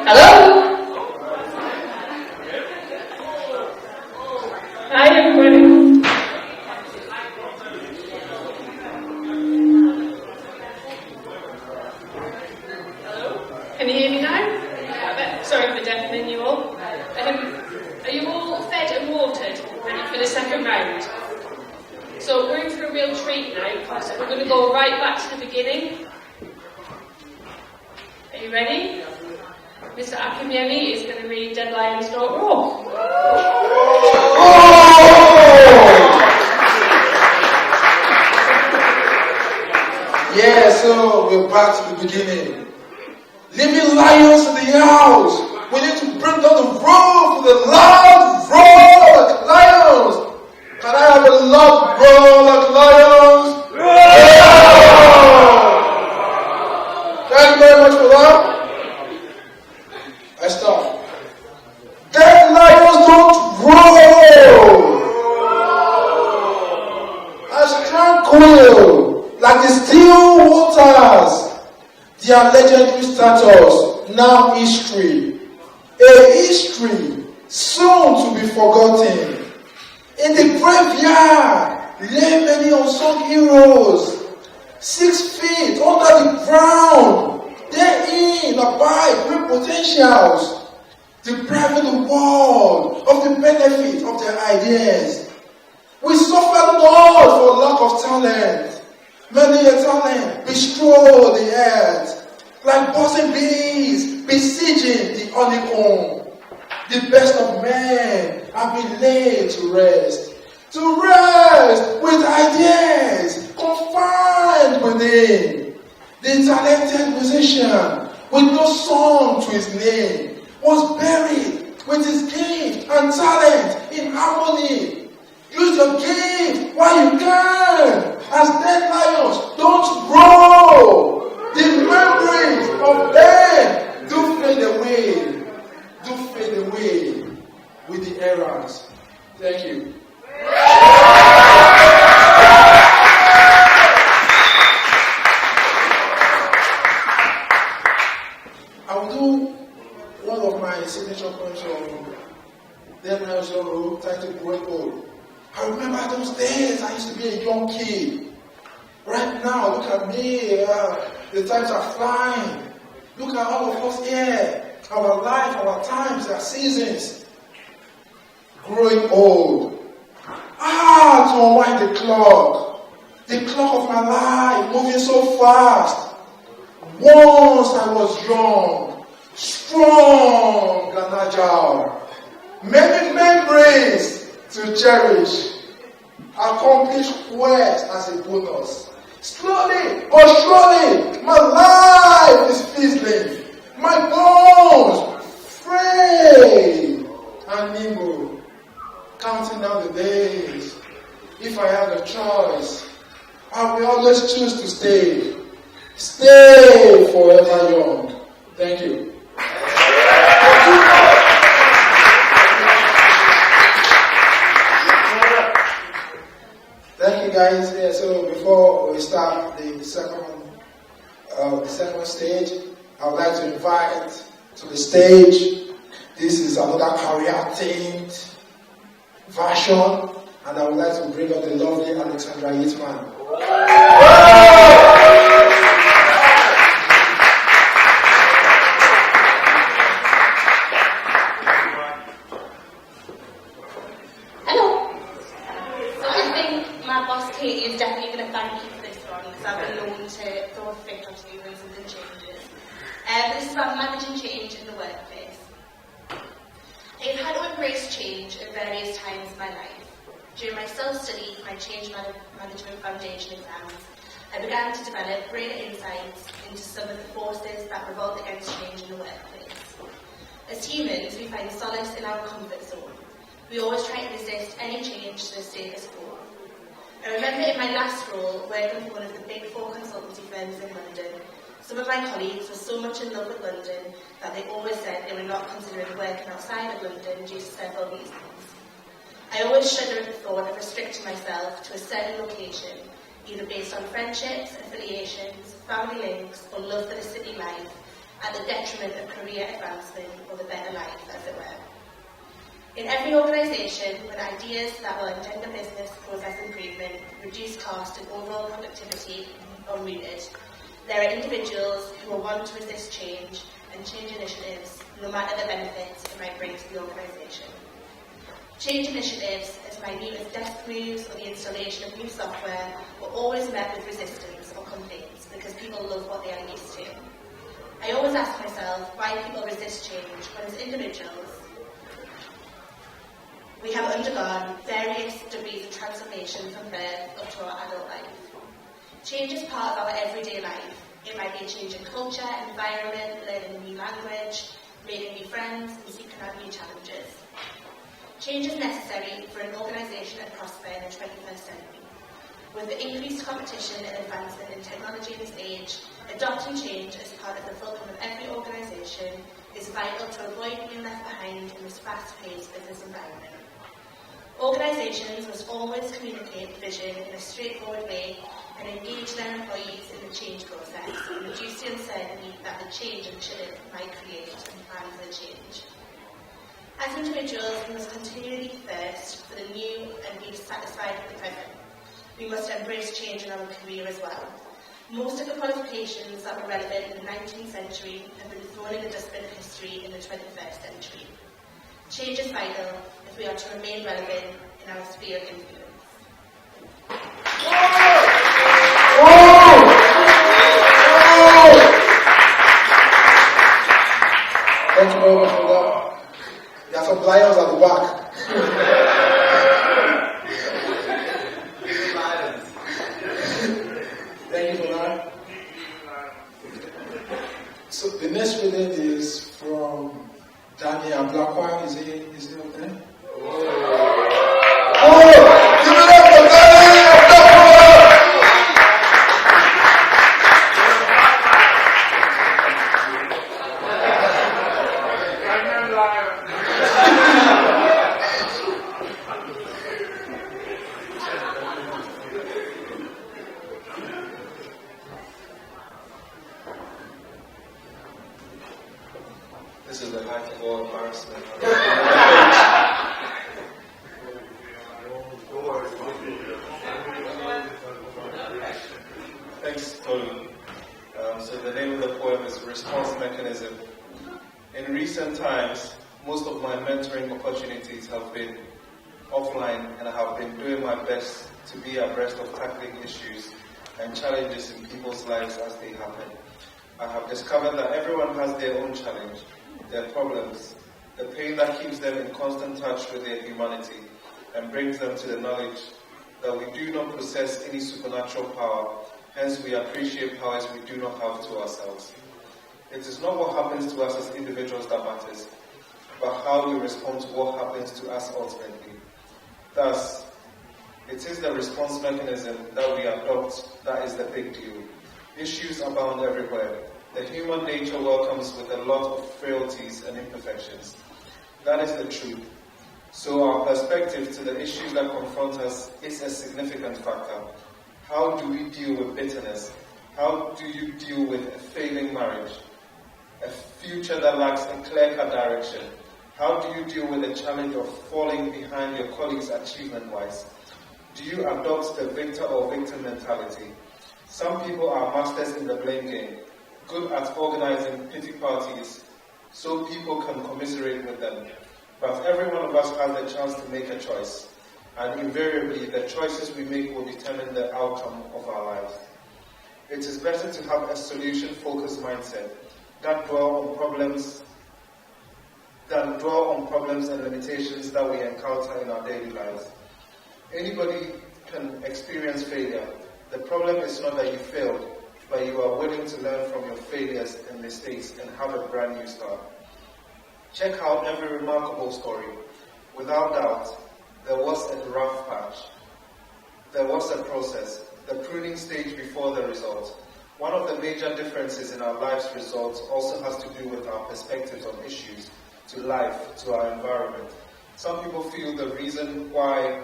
Hello? Hi everybody. Can you hear me now? Sorry for deafening you all. Are you all fed and watered, ready for the second round? So we're in for a real treat now, because we're going to go right back to the beginning. Are you ready? Mr. Akinyemi is going to read Dead Lions Don't Roar. Yeah, so we're back to the beginning. Living lions in the house. We need to bring down the roar for the loud roar like lions. Can I have a loud roar like lions? Thank you very much for that. I start. Dead lions don't roar. As tranquil like the still waters. Their legendary status, now history. A history soon to be forgotten. In the graveyard lay many unsung heroes. 6 feet under the ground, therein abide great potentials, depriving the world of the benefit of their ideas. We suffer not for lack of talent. Many a talent bestrode the earth, like buzzing bees besieging the honeycomb. The best of men have been laid to rest with ideas confined within. The talented musician with no song to his name was buried with his gift and talent in harmony. Use your gift while you can. As dead lions don't grow. The memories of them do fade away. With the errors. Thank you. I will do one of my signature poems on Dead Lions Don't Roar, titled Growing Old. I remember those days I used to be a young kid. Right now, look at me, the times are flying. Look at all of us here. Our life, our times, our seasons. Growing old. To unwind the clock. The clock of my life moving so fast. Once I was young, strong and agile. Many memories to cherish. Accomplished quest as a bonus. Slowly but surely, my life is fizzling. My bones frail and nimble. Counting down the days. If I had a choice, I will always choose to stay. Stay forever young. Thank you. Thank you guys. Yeah, so before we start the second stage, I would like to invite to the stage. This is another career-themed version, and I would like to bring up the lovely Alexandra Yitman. Hello. So I think my boss Katie is definitely going to thank you for this one, because I've been known to throw a fit on you when something changes. But this is about managing change in the workplace. I've had to embrace change at various times in my life. During my self-study, my change management foundation exams, I began to develop greater insights into some of the forces that revolt against change in the workplace. As humans, we find solace in our comfort zone. We always try to resist any change to the status quo. I remember in my last role, working for one of the big 4 consultancy firms in London, some of my colleagues were so much in love with London that they always said they were not considering working outside of London due to several reasons. I always shudder at the thought of restricting myself to a certain location, either based on friendships, affiliations, family links, or love for the city life, at the detriment of career advancement or the better life, as it were. In every organisation, when ideas that will engender business process improvement, reduce cost and overall productivity are rooted, there are individuals who will want to resist change and change initiatives, no matter the benefits it might bring to the organisation. Change initiatives, as minute as desk moves or the installation of new software, were always met with resistance or complaints because people love what they are used to. I always ask myself why people resist change when, as individuals, we have undergone various degrees of transformation from birth up to our adult life. Change is part of our everyday life. It might be a change in culture, environment, learning a new language, making new friends, and seeking out new challenges. Change is necessary for an organisation to prosper in the 21st century. With the increased competition and advancement in technology in this age, adopting change as part of the fulcrum of every organisation is vital to avoid being left behind in this fast-paced business environment. Organisations must always communicate vision in a straightforward way and engage their employees in the change process and reduce the uncertainty that the change initiative might create and plan for the change. As individuals, we must continually thirst for the new and be dissatisfied with the present. We must embrace change in our career as well. Most of the qualifications that were relevant in the 19th century have been thrown in the dustbin of history in the 21st century. Change is vital if we are to remain relevant in our sphere of influence. Thank you very much for that. You have some lions at the back. Thank you for that. So the next reading is from Daniel Blackwell. Is it okay? Oh, give it up for Daniel Blackwell! This is the height of all embarrassment. Thanks, Tolu. So the name of the poem is Response Mechanism. In recent times, most of my mentoring opportunities have been offline, and I have been doing my best to be abreast of tackling issues and challenges in people's lives as they happen. I have discovered that everyone has their own challenge, their problems, the pain that keeps them in constant touch with their humanity and brings them to the knowledge that we do not possess any supernatural power, hence we appreciate powers we do not have to ourselves. It is not what happens to us as individuals that matters, but how we respond to what happens to us ultimately. Thus, it is the response mechanism that we adopt that is the big deal. Issues abound everywhere. The human nature welcomes with a lot of frailties and imperfections. That is the truth. So our perspective to the issues that confront us is a significant factor. How do we deal with bitterness? How do you deal with a failing marriage? A future that lacks a clear-cut direction? How do you deal with the challenge of falling behind your colleagues achievement-wise? Do you adopt the victor or victim mentality? Some people are masters in the blame game, good at organizing pity parties so people can commiserate with them. But every one of us has the chance to make a choice, and invariably the choices we make will determine the outcome of our lives. It is better to have a solution-focused mindset that dwell on problems and limitations that we encounter in our daily lives. Anybody can experience failure. The problem is not that you failed, but you are willing to learn from your failures and mistakes and have a brand new start. Check out every remarkable story. Without doubt, there was a rough patch. There was a process, the pruning stage before the result. One of the major differences in our life's results also has to do with our perspectives on issues, to life, to our environment. Some people feel the reason why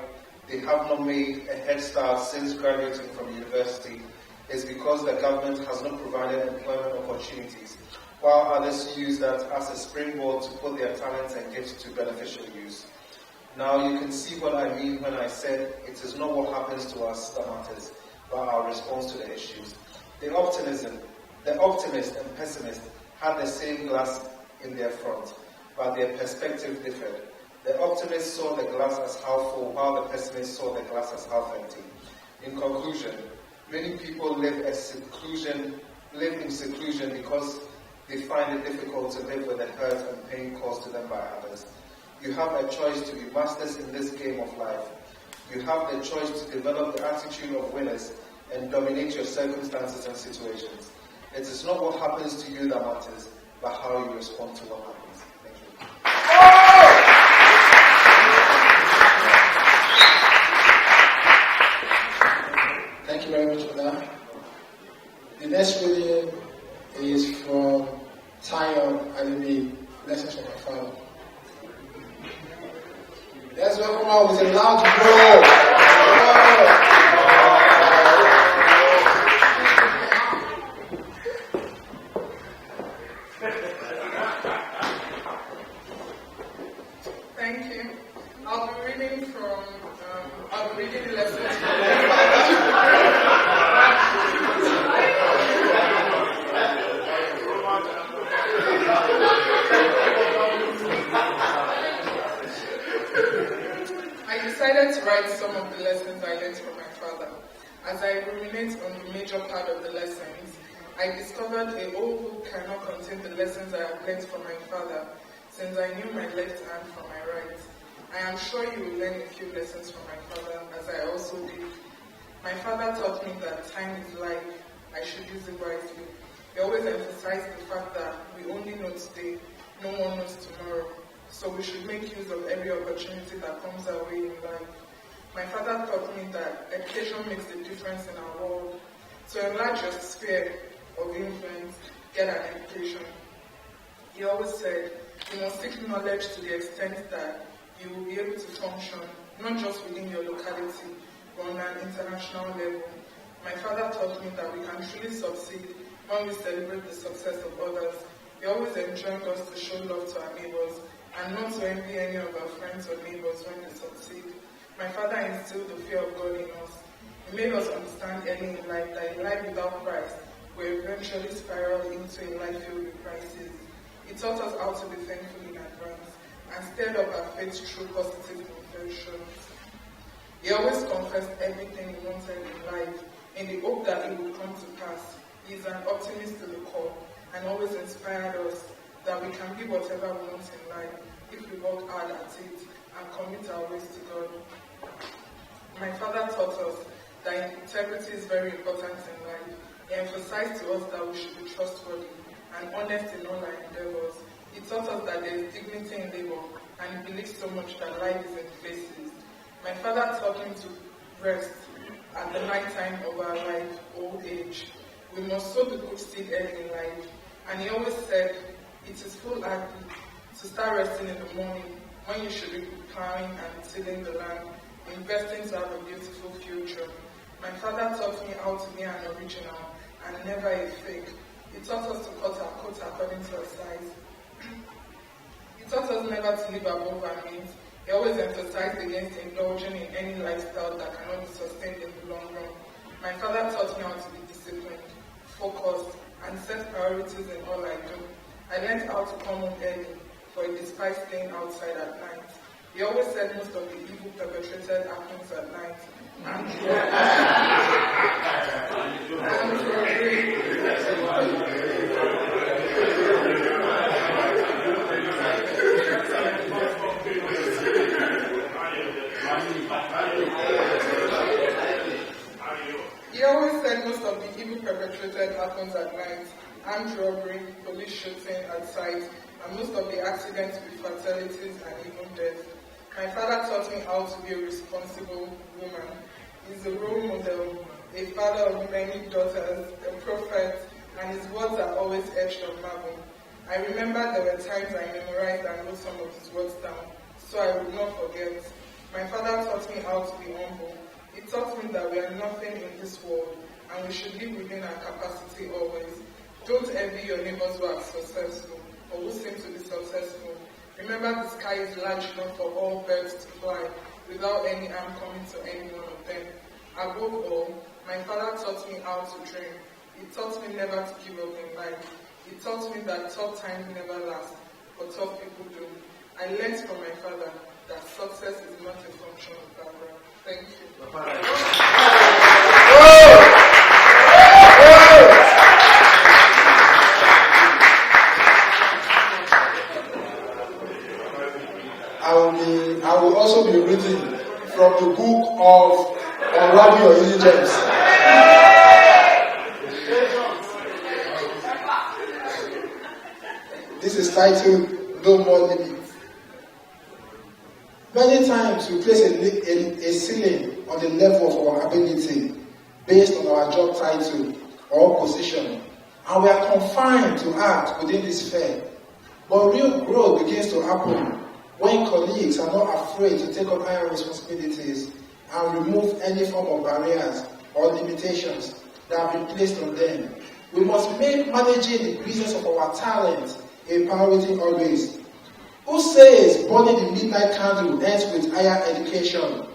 they have not made a head start since graduating from university is because the government has not provided employment opportunities while others use that as a springboard to put their talents and gifts to beneficial use. Now you can see what I mean when I said it is not what happens to us that matters, but our response to the issues. The optimist and pessimist had the same glass in their front, but their perspective differed. The optimist saw the glass as half full, while the pessimist saw the glass as half empty. In conclusion, many people live in seclusion because they find it difficult to live with the hurt and pain caused to them by others. You have a choice to be masters in this game of life. You have the choice to develop the attitude of winners and dominate your circumstances and situations. It is not what happens to you that matters, but how you respond to what happens. Thank you very much for that. The next reading is from Tayon Alibi, Lessons from My Father. Let's welcome her with a loud roar. Thank you. I'll be reading the lessons from my father. I decided to write some of the lessons I learned from my father. As I ruminate on the major part of the lessons, I discovered a whole book cannot contain the lessons I have learned from my father, since I knew my left hand from my right. I am sure you will learn a few lessons from my father, as I also did. My father taught me that time is life. I should use it wisely. He always emphasized the fact that we only know today, no one knows tomorrow. So we should make use of every opportunity that comes our way in life. My father taught me that education makes a difference in our world. To enlarge your sphere of influence, get an education. He always said, you must seek knowledge to the extent that you will be able to function, not just within your locality, but on an international level. My father taught me that we can truly succeed when we celebrate the success of others. He always enjoined us to show love to our neighbors and not to envy any of our friends or neighbors when they succeed. My father instilled the fear of God in us. He made us understand early in life that a life without Christ will eventually spiral into a life filled with crises. He taught us how to be thankful in advance and stirred up our faith through positive confessions. He always confessed everything he wanted in life in the hope that it would come to pass. He is an optimist to the core and always inspired us that we can be whatever we want in life if we work hard at it and commit our ways to God. My father taught us that integrity is very important in life. He emphasized to us that we should be trustworthy and honest in all our endeavors. He taught us that there is dignity in labor, and he believed so much that life is in phases. My father taught me to rest at the night time of our life, old age. We must sow the good seed early in life. And he always said, it is foolhardy to start resting in the morning when you should be plowing and tilling the land, investing to have a beautiful future. My father taught me how to be an original and never a fake. He taught us to cut our coat according to our size. He taught us never to live above our means. He always emphasized against indulging in any lifestyle that cannot be sustained in the long run. My father taught me how to be disciplined, focused, and set priorities in all I do. I learned how to come home early, for he despised staying outside at night. He always said most of the evil perpetrated happens at night. He always said most of the evil perpetrated happens at night. Armed robbery, police shooting at sight, and most of the accidents with fatalities and even death. My father taught me how to be a responsible woman. He's a role model, a father of many daughters, a prophet, and his words are always etched on marble. I remember there were times I memorized and wrote some of his words down, so I would not forget. My father taught me how to be humble. He taught me that we are nothing in this world, and we should live within our capacity always. Don't envy your neighbors who are successful or who seem to be successful. Remember, the sky is large enough for all birds to fly without any harm coming to any one of them. Above all, my father taught me how to dream. He taught me never to give up in life. He taught me that tough times never last, but tough people do. I learned from my father that success is not a function of background. Thank you. I will also be reading from the book of Unravel Your Hidden Gems. This is titled No More Limits. Many times we place a ceiling on the level of our ability based on our job title or position, and we are confined to act within this sphere. But real growth begins to happen when colleagues are not afraid to take on higher responsibilities and remove any form of barriers or limitations that have been placed on them. We must make managing the business of our talent a priority always. Who says burning the midnight candle ends with higher education?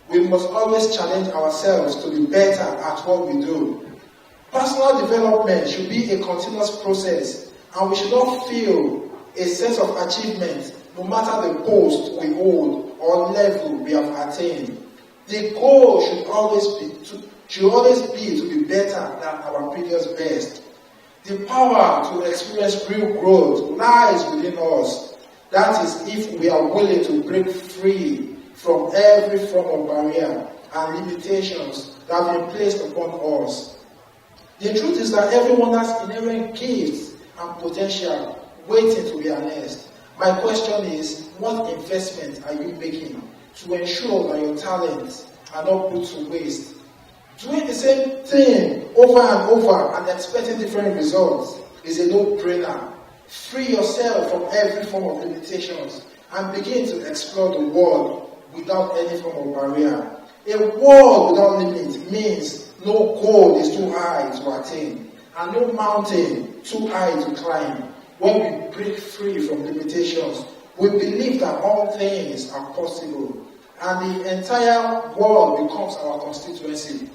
We must always challenge ourselves to be better at what we do. Personal development should be a continuous process, and we should not feel a sense of achievement no matter the post we hold or level we have attained. The goal should always be to be better than our previous best. The power to experience real growth lies within us. That is, if we are willing to break free from every form of barrier and limitations that have been placed upon us. The truth is that everyone has inherent gifts and potential waiting to be harnessed. My question is, what investment are you making to ensure that your talents are not put to waste? Doing the same thing over and over and expecting different results is a no-brainer. Free yourself from every form of limitations and begin to explore the world without any form of barrier. A world without limits means no goal is too high to attain and no mountain too high to climb. When we break free from limitations, we believe that all things are possible and the entire world becomes our constituency.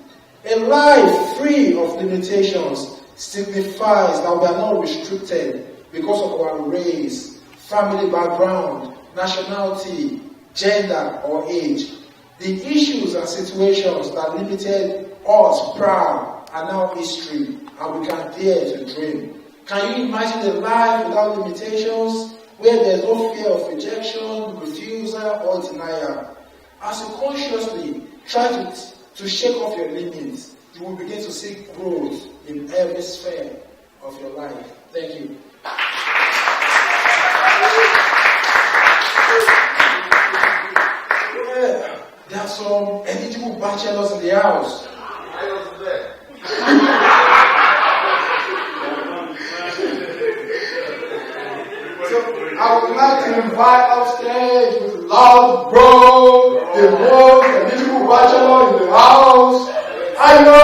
A life free of limitations signifies that we are not restricted because of our race, family background, nationality, gender, or age. The issues and situations that limited us prior are now history, and we can dare to dream. Can you imagine a life without limitations, where there is no fear of rejection, refusal, or denial? As you consciously try to shake off your limits, you will begin to see growth in every sphere of your life. Thank you. Yeah, there are some eligible bachelors in the house. I was there. So I would like to invite upstage with loud bro, the most eligible bachelor in the house. I know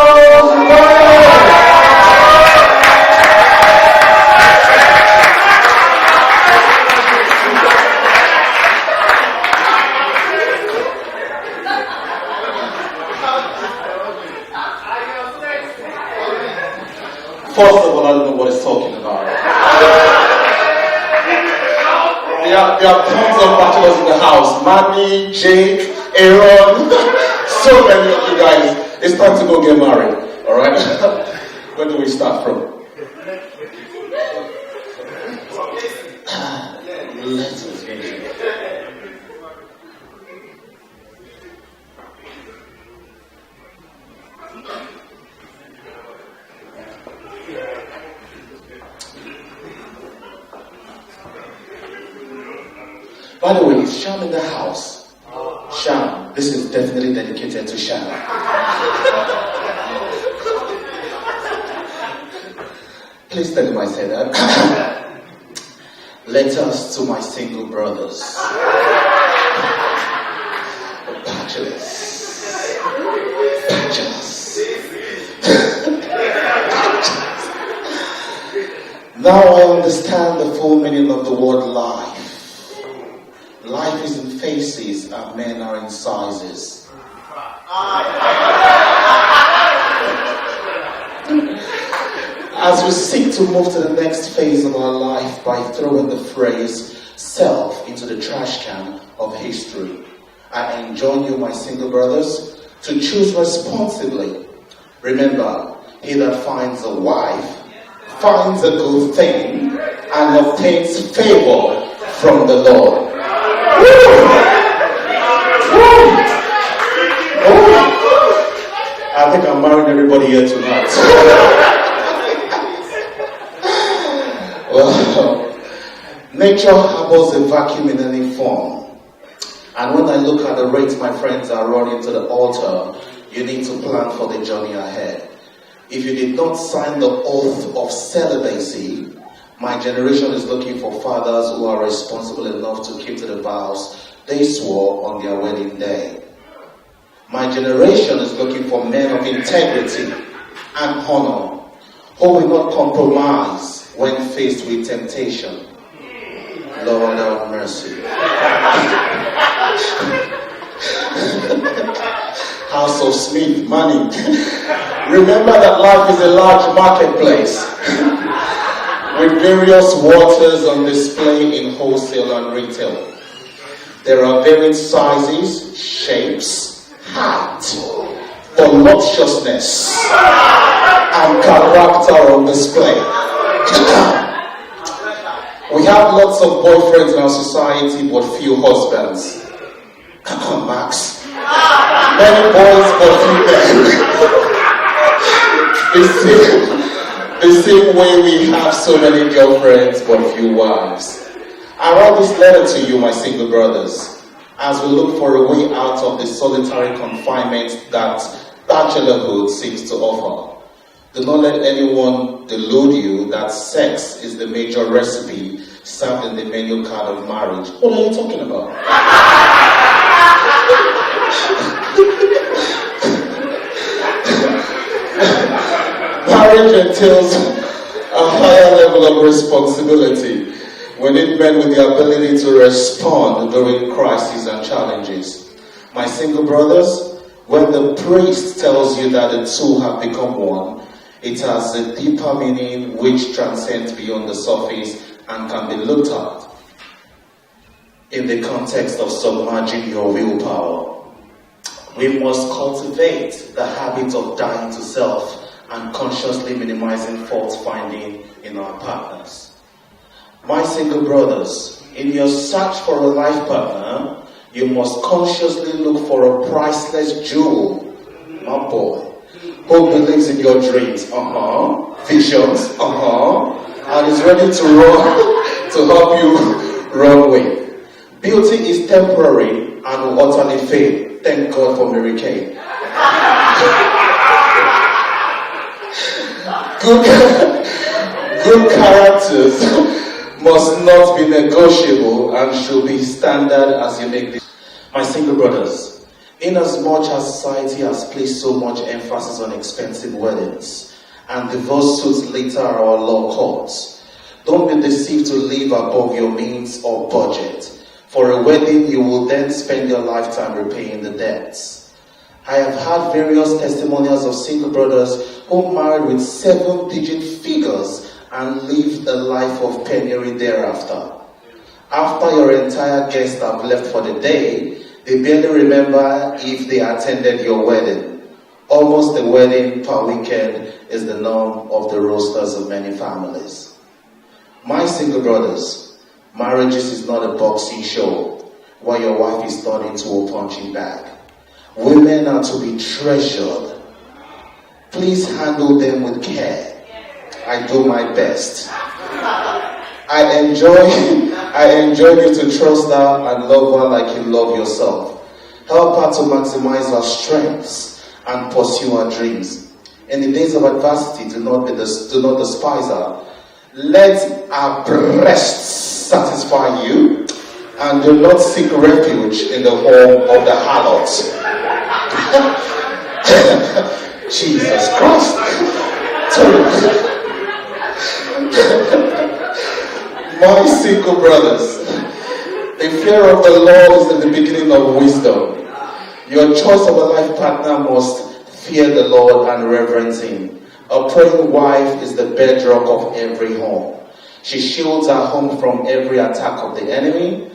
First of all, I don't know what he's talking about. There are tons of bachelors in the house. Manny, Jake, Aaron, so many of you guys. It's time to go get married. Alright? Where do we start from? Let us begin. By the way, is Sham in the house? Sham, this is definitely dedicated to Sham. Please tell him I said that. Letters to my single brothers. Bachelors. Now I understand the full meaning of the word life. Life is in faces and men are in sizes. As we seek to move to the next phase of our life by throwing the phrase self into the trash can of history, I enjoin you, my single brothers, to choose responsibly. Remember, he that finds a wife finds a good thing and obtains favor from the Lord. I think I'm marrying everybody here tonight. Well, nature harbors a vacuum in any form. And when I look at the rate my friends are running to the altar, you need to plan for the journey ahead. If you did not sign the oath of celibacy, my generation is looking for fathers who are responsible enough to keep to the vows they swore on their wedding day. My generation is looking for men of integrity and honor who will not compromise when faced with temptation. Lord have mercy. House of Smith, Manning. Remember that life is a large marketplace with various waters on display in wholesale and retail. There are varied sizes, shapes, height, voluptuousness, and character on display. We have lots of boyfriends in our society, but few husbands. Max. Many boys, but few men. The same way we have so many girlfriends, but few wives. I write this letter to you, my single brothers, as we look for a way out of the solitary confinement that bachelorhood seems to offer. Do not let anyone delude you that sex is the major recipe served in the menu card of marriage. What are you talking about? Marriage entails a higher level of responsibility. We need men with the ability to respond during crises and challenges. My single brothers, when the priest tells you that the two have become one, it has a deeper meaning which transcends beyond the surface and can be looked at in the context of submerging your willpower. We must cultivate the habit of dying to self and consciously minimizing fault-finding in our partners. My single brothers, in your search for a life partner, you must consciously look for a priceless jewel, my boy, who believes in your dreams, visions, and is ready to run, to help you run with. Beauty is temporary and will utterly fade. Thank God for Mary Kay. Good characters must not be negotiable and should be standard as you make this. My single brothers, inasmuch as society has placed so much emphasis on expensive weddings and divorce suits litter our law courts, don't be deceived to live above your means or budget. For a wedding, you will then spend your lifetime repaying the debts. I have had various testimonials of single brothers who married with 7-digit figures and lived a life of penury thereafter. After your entire guests have left for the day, they barely remember if they attended your wedding. Almost a wedding per weekend is the norm of the rosters of many families. My single brothers, marriages is not a boxing show where your wife is turned into a punching bag. Women are to be treasured. Please handle them with care. I do my best. I enjoy you to trust her and love her like you love yourself. Help her to maximize her strengths and pursue her dreams. In the days of adversity, do not despise her. Let her breasts satisfy you, and do not seek refuge in the home of the harlot. Jesus Christ. My single brothers, the fear of the Lord is the beginning of wisdom. Your choice of a life partner must fear the Lord and reverence Him. A praying wife is the bedrock of every home. She shields her home from every attack of the enemy.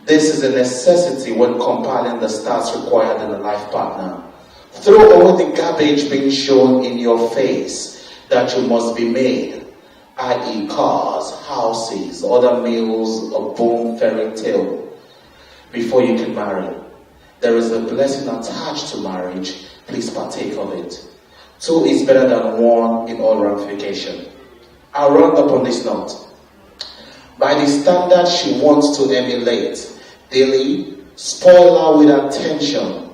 This is a necessity when compiling the stats required in a life partner. Throw away the garbage being shown in your face that you must be made, i.e. cars, houses, other meals, a boom fairy tale, before you can marry. There is a blessing attached to marriage. Please partake of it. 2 is better than 1 in all ramification. I'll round up on this note. By the standard she wants to emulate daily, spoil her with attention.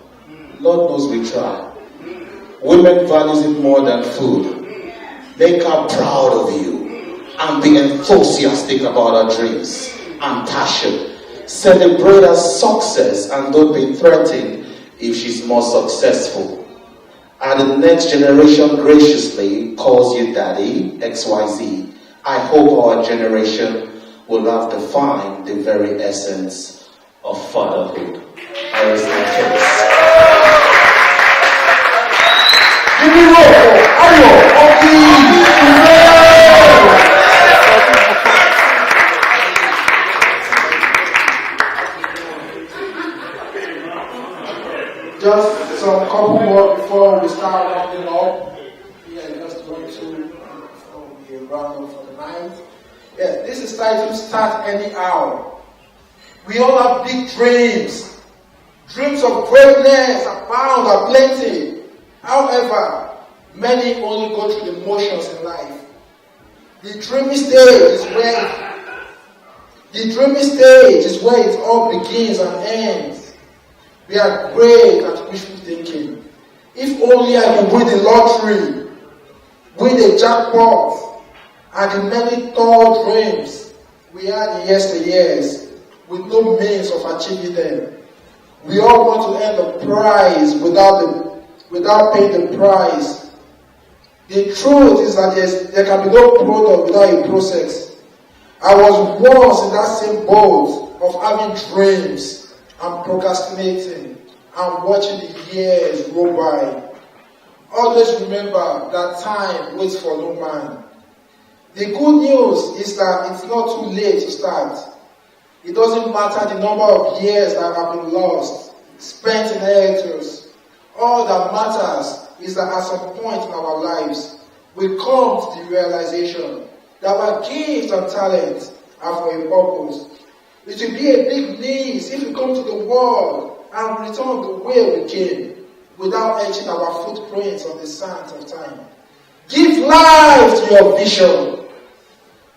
Lord knows we try. Women values it more than food. Make her proud of you and be enthusiastic about her dreams and passion. Celebrate her success and don't be threatened if she's more successful. And the next generation graciously calls you daddy, XYZ. I hope our generation will have defined the very essence of fatherhood. I rest my case. Give me roll. Just some couple more before we start rounding up. Yeah, just going to before we round up for the night. Yeah, this is titled Start Anyhow. We all have big dreams. Dreams of greatness, abound, are plenty. However, many only go through the motions in life. The dreamy stage is where it all begins and ends. We are great at wishful thinking. If only I could win the lottery, win the jackpot, and the many tall dreams we had in yesteryears with no means of achieving them. We all want to earn the prize without paying the price. The truth is that there can be no product without a process. I was once in that same boat of having dreams and procrastinating and watching the years roll by. Always remember that time waits for no man. The good news is that it's not too late to start. It doesn't matter the number of years that have been lost, spent in heritage. All that matters is that at some point in our lives, we come to the realization that our gifts and talents are for a purpose. It will be a big miss if we come to the world and return the way we came without etching our footprints on the sands of time. Give life to your vision.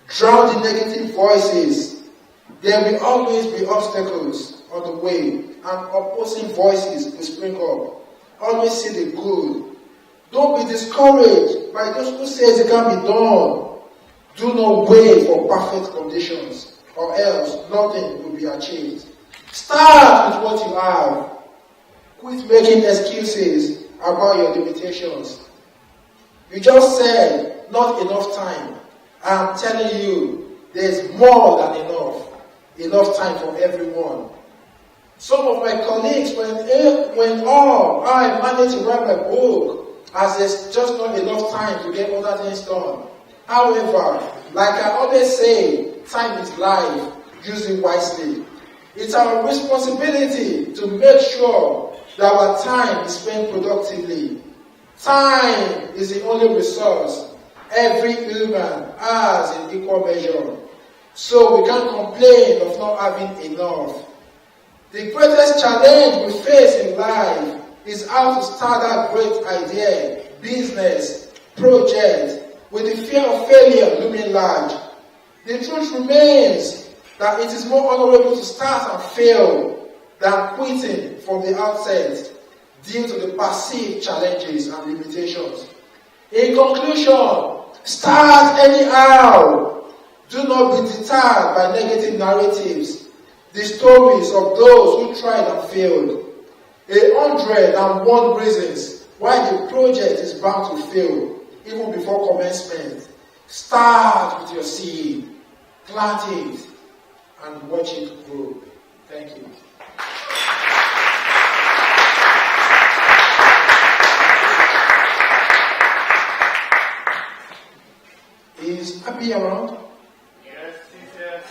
Drown the negative voices. There will always be obstacles on the way, and opposing voices will spring up. Always see the good. Don't be discouraged by those who say it can't be done. Do not wait for perfect conditions, or else nothing will be achieved. Start with what you have. Quit making excuses about your limitations. You just said, not enough time. I'm telling you, there's more than enough. Enough time for everyone. Some of my colleagues went on, I managed to write my book, as there's just not enough time to get other things done. However, like I always say, time is life. Use it wisely. It's our responsibility to make sure that our time is spent productively. Time is the only resource every human has in equal measure. So we can't complain of not having enough. The greatest challenge we face in life is how to start that great idea, business, project, with the fear of failure looming large. The truth remains that it is more honorable to start and fail than quitting from the outset due to the perceived challenges and limitations. In conclusion, start anyhow. Do not be deterred by negative narratives, the stories of those who tried and failed. 101 reasons why the project is bound to fail, even before commencement. Start with your seed, plant it, and watch it grow. Thank you. Is Happy around? Yes, he's here.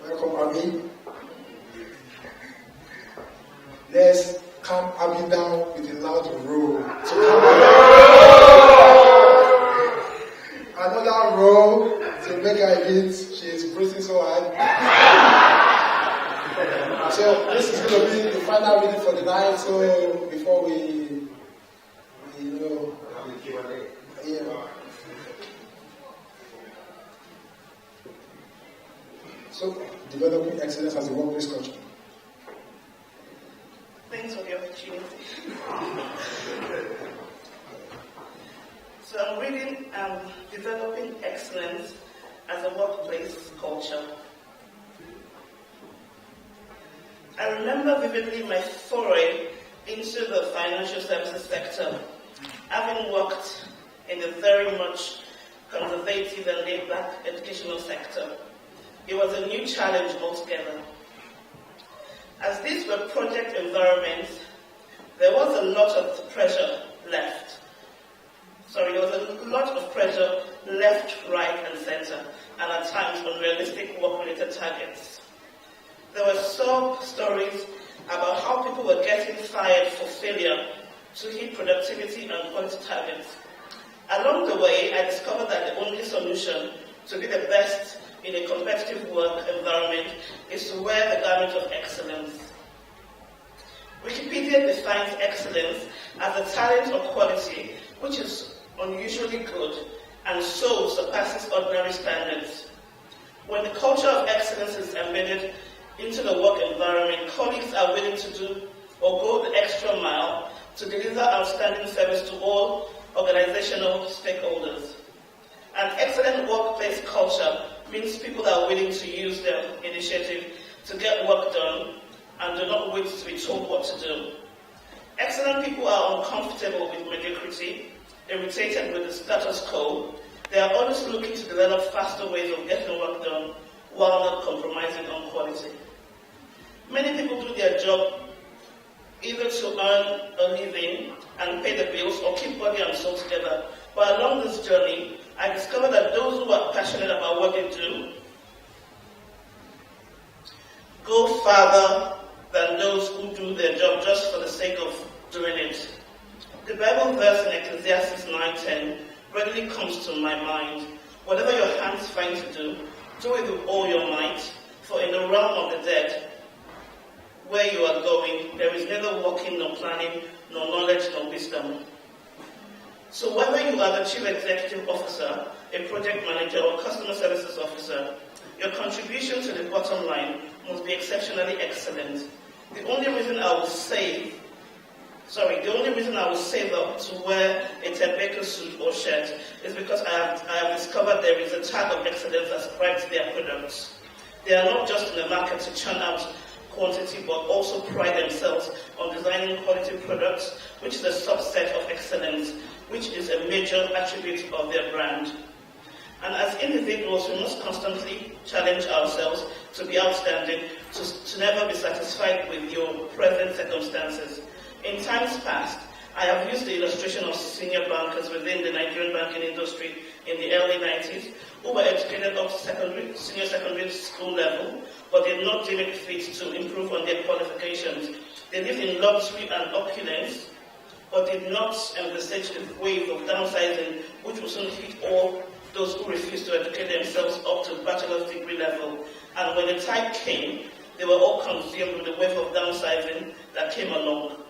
Welcome, Abby. Let's calm Abby down with a loud roar. Another roar to make her hit. She is breathing so hard. So this is going to be the final reading for the night. So before we So developing excellence as a workplace culture. Thanks for the opportunity. So I'm reading Developing Excellence as a Workplace Culture. I remember vividly my foray into the financial services sector, having worked in the very much conservative and laid-back educational sector. It was a new challenge altogether. As these were project environments, there was a lot of pressure left. There was a lot of pressure left, right, and center, and at times unrealistic work-related targets. There were sob stories about how people were getting fired for failure to hit productivity and quality targets. Along the way, I discovered that the only solution to be the best in a competitive work environment is to wear the garment of excellence. Wikipedia defines excellence as a talent or quality which is unusually good and so surpasses ordinary standards. When the culture of excellence is embedded into the work environment, colleagues are willing to do or go the extra mile to deliver outstanding service to all organizational stakeholders. An excellent workplace culture means people are willing to use their initiative to get work done and do not wait to be told what to do. Excellent people are uncomfortable with mediocrity, irritated with the status quo. They are always looking to develop faster ways of getting work done while not compromising on quality. Many people do their job either to earn a living and pay the bills or keep body and soul together. But along this journey, I discovered that those who are passionate about what they do go farther than those who do their job just for the sake of doing it. The Bible verse in Ecclesiastes 9:10 readily comes to my mind. Whatever your hands find to do, do it with all your might, for in the realm of the dead, where you are going, there is neither walking nor planning, nor knowledge nor wisdom. So whether you are the chief executive officer, a project manager, or customer services officer, your contribution to the bottom line must be exceptionally excellent. The only reason I will save up to wear a Ted Baker suit or shirt is because I have discovered there is a tag of excellence that describes their products. They are not just in the market to churn out quantity, but also pride themselves on designing quality products, which is a subset of excellence, which is a major attribute of their brand. And as individuals, we must constantly challenge ourselves to be outstanding, to never be satisfied with your present circumstances. In times past, I have used the illustration of senior bankers within the Nigerian banking industry in the early 90s, who were educated up to senior secondary school level, but did not deem it fit to improve on their qualifications. They lived in luxury and opulence, but did not envisage the wave of downsizing, which will soon hit all those who refused to educate themselves up to bachelor's degree level. And when the tide came, they were all consumed with the wave of downsizing that came along.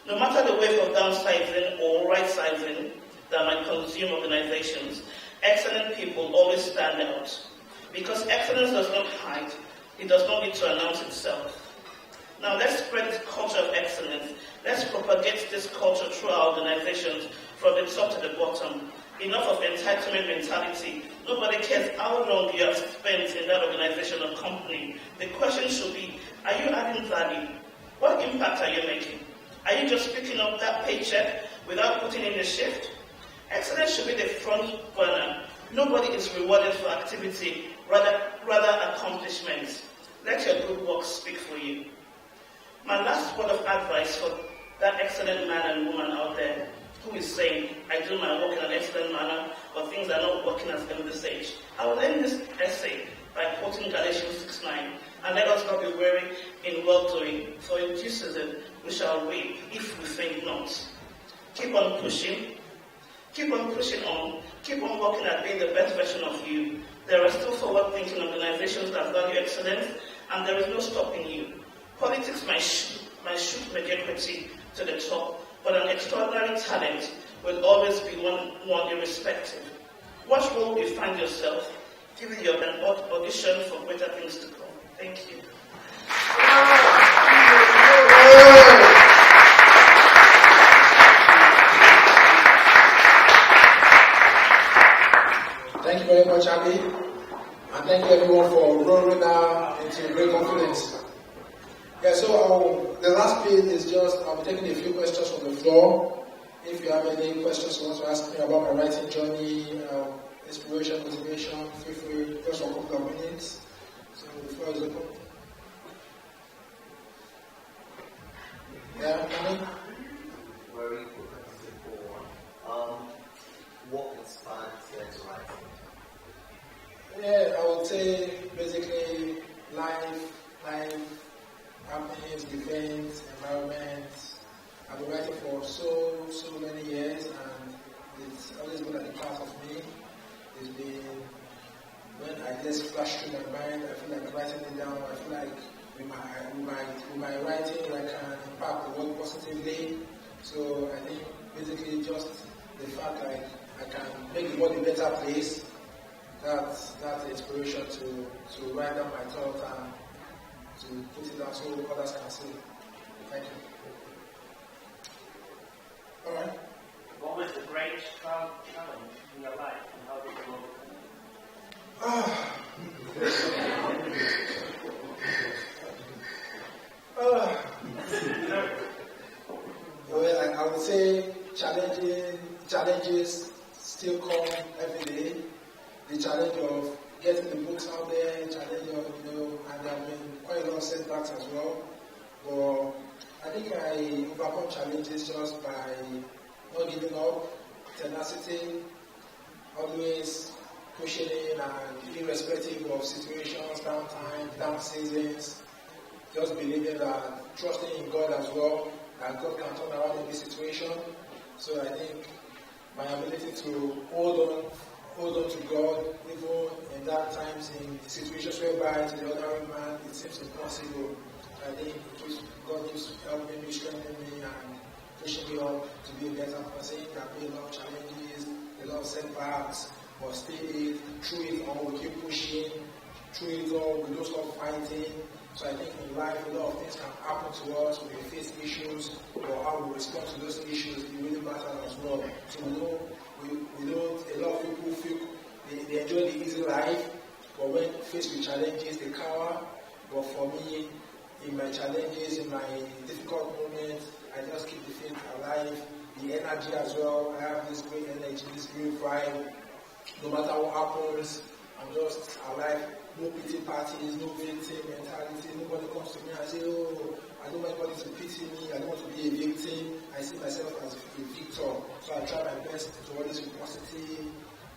No matter the wave of downsizing or right-sizing that might consume organizations, excellent people always stand out. Because excellence does not hide, it does not need to announce itself. Now let's spread this culture of excellence. Let's propagate this culture through our organizations from the top to the bottom. Enough of entitlement mentality. Nobody cares how long you have spent in that organization or company. The question should be, are you adding value? What impact are you making? Are you just picking up that paycheck without putting in the shift? Excellence should be the front burner. Nobody is rewarded for activity, rather accomplishments. Let your good work speak for you. My last word of advice for that excellent man and woman out there who is saying, I do my work in an excellent manner, but things are not working as envisaged. I will end this essay by quoting Galatians 6:9, and let us not be weary in well-doing, for in due season we shall reap if we faint not. Keep on pushing on, keep on working at being the best version of you. There are still forward-thinking organizations that value excellence, and there is no stopping you. Politics might shoot mediocrity to the top, but an extraordinary talent will always be one irrespective. What role you find yourself, give it your audition for greater things to come. Thank you. Thank you very much, Abby. And thank you everyone for rolling out into great confidence. Yeah, so the last bit is just, I'll be taking a few questions from the floor. If you have any questions you want to ask me about my writing journey, inspiration, motivation, feel free, just for a couple of minutes. So the floor is open. Yeah, Manny? Very simple one. What inspired you to write? Yeah, I would say basically life, happenings, events, environments. I've been writing for so many years, and it's always been at the part of me. It's been when I just flash through my mind, I feel like writing it down. I feel like with my writing, I can impact the world positively. So I think basically just the fact that I can make the world a better place. That's the inspiration to write down my thoughts and to put it down so others can see. Thank you. All right. What was the greatest challenge in your life and how did you overcome? Well, I would say challenges still come every day. The challenge of getting the books out there, challenge of, and there have been quite a lot of setbacks as well. But I think I overcome challenges just by not giving up, tenacity, always pushing in and irrespective of situations, downtime, down seasons, just believing that, trusting in God as well, that God can turn around any situation. So I think my ability to hold on to God, even in dark times, in situations whereby to the ordinary man it seems impossible. I think God keeps helping me, strengthening me, and pushing me up to be a better person. There have been a lot of challenges, a lot of setbacks, but still through it all, we keep pushing. Through it all, we don't stop fighting. So I think in life, a lot of things can happen to us. We may face issues, or how we respond to those issues, it really matters as well. So we know a lot of people feel they enjoy the easy life, but when faced with challenges, they cower. But for me, in my challenges, in my difficult moments, I just keep the faith alive, the energy as well. I have this great energy, this great vibe. No matter what happens, I'm just alive. No pity parties, no victim mentality. Nobody comes to me and says, oh, I don't want anybody to pity me. I don't want to be a victim. I see myself as a victor. So I try my best to always be positive.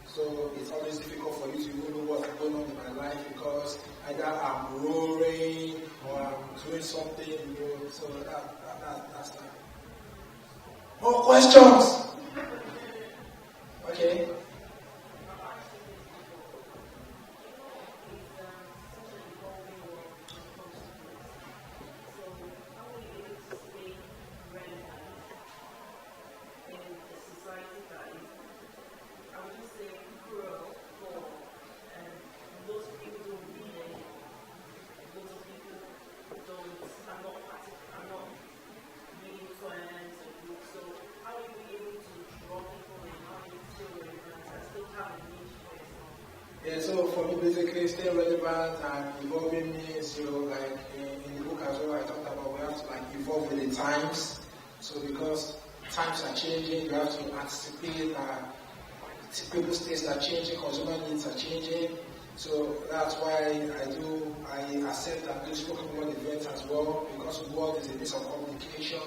So it's always difficult for you to know what's going on in my life because either I'm roaring or I'm doing something, So that's that. More questions? Okay. I'm not really influenced or so how do you be able basically stay relevant and evolving means, like in the book as well, I talked about we have to like evolve with the times. So because times are changing, you have to anticipate that people's tastes are changing, consumer needs are changing. So that's why I accept and do spoken word events as well, because word is a piece of communication,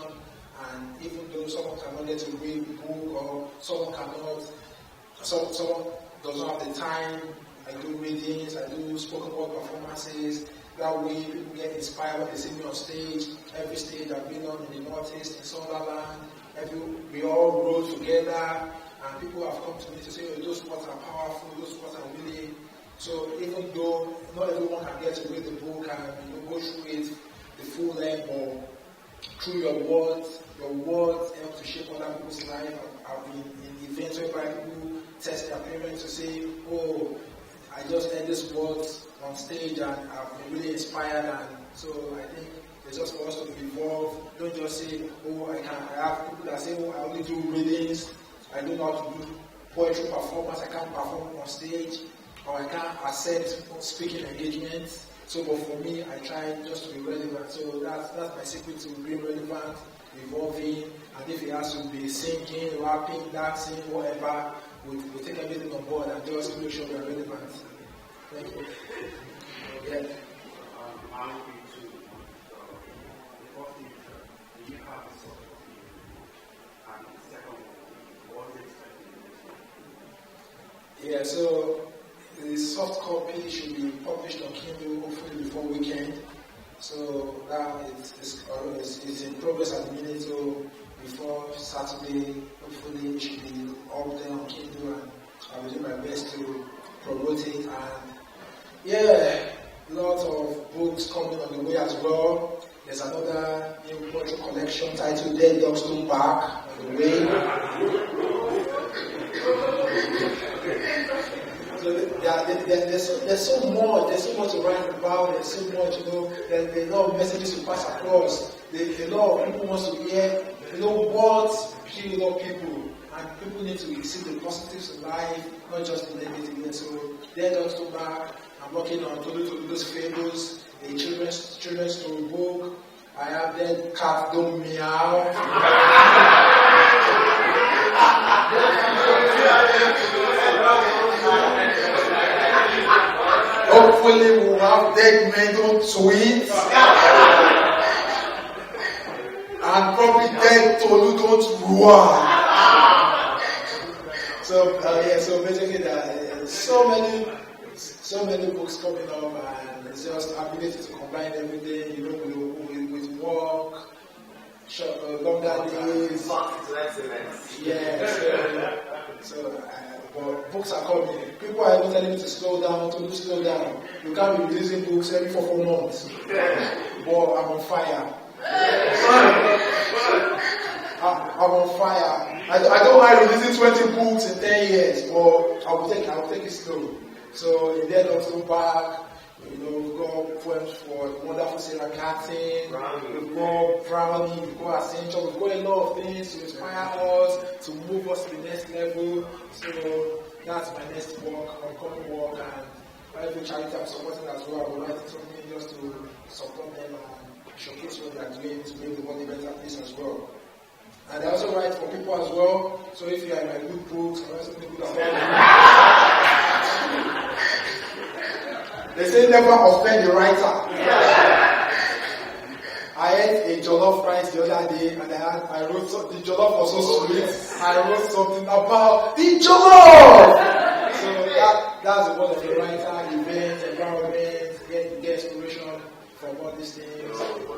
and even though someone cannot get to read the book or someone doesn't have the time, I do readings, I do spoken word performances. That way people get inspired when they see me on stage. Every stage I've been on in the Northeast, in Sunderland, we all roll together, and people have come to me to say, oh, those words are powerful, those words are really. So even though not everyone can get to read the book and go through it the full length, or through your words help to shape other people's life. I've been in events whereby people test their parents to say, oh, I just heard these words on stage and I've been really inspired. And so I think it's just for us to evolve. Don't just say, oh, I have people that say, oh, I only do readings, I don't know how to do poetry performance, I can't perform on stage, or I can't accept speaking engagements. So, but for me, I try just to be relevant. So that's my secret to being relevant, evolving, and if it has to be singing, rapping, dancing, whatever, we'll take everything on board and just make sure we are relevant. Thank you. Yeah. Yeah, so the soft copy should be published on Kindle hopefully before weekend. So that is in progress at the minute. So before Saturday, hopefully it should be up there on Kindle, and I will do my best to promote it. And yeah, lots of books coming on the way as well. There's another new poetry collection titled Dead Dogs Don't Bark on the way. So there's so much to write about, there's so much, there's a lot of messages to pass across. A lot of people want to hear, words kill a lot of people, and people need to see the positives of life, not just the negative. So Dead Dogs Don't Bark, I'm working on Tolu's Fables, a children's story book. I have Dead Cats Don't Meow. Hopefully we'll have Dead Men Don't Tweet. And probably Dead Tolu Don't Roar. So basically there's so many books coming up, and it's just ability to combine everything, with work, longer days. Yeah, but books are coming. People are even telling me to slow down. You can't be releasing books every 4 months. But I'm on fire. I'm on fire. I don't mind releasing 20 books in 10 years, but I will take it slow. So in Dead Dogs Don't Bark, we've got poems for wonderful Sarah Catton, we've got Brownie, we've got Ascension, we've got a lot of things to inspire us, to move us to the next level. So that's my next work, upcoming work, and every charity I'm supporting as well, I will write something just to support them and showcase what they are doing to make the world a better place as well. And I also write for people as well, so if you are in my good books, I also think good about They say never offend the writer. I ate a jollof rice the other day, and I wrote the jollof was so sweet. I wrote something about the jollof. So that's the word of the writer, events, environment, get inspiration from all these things.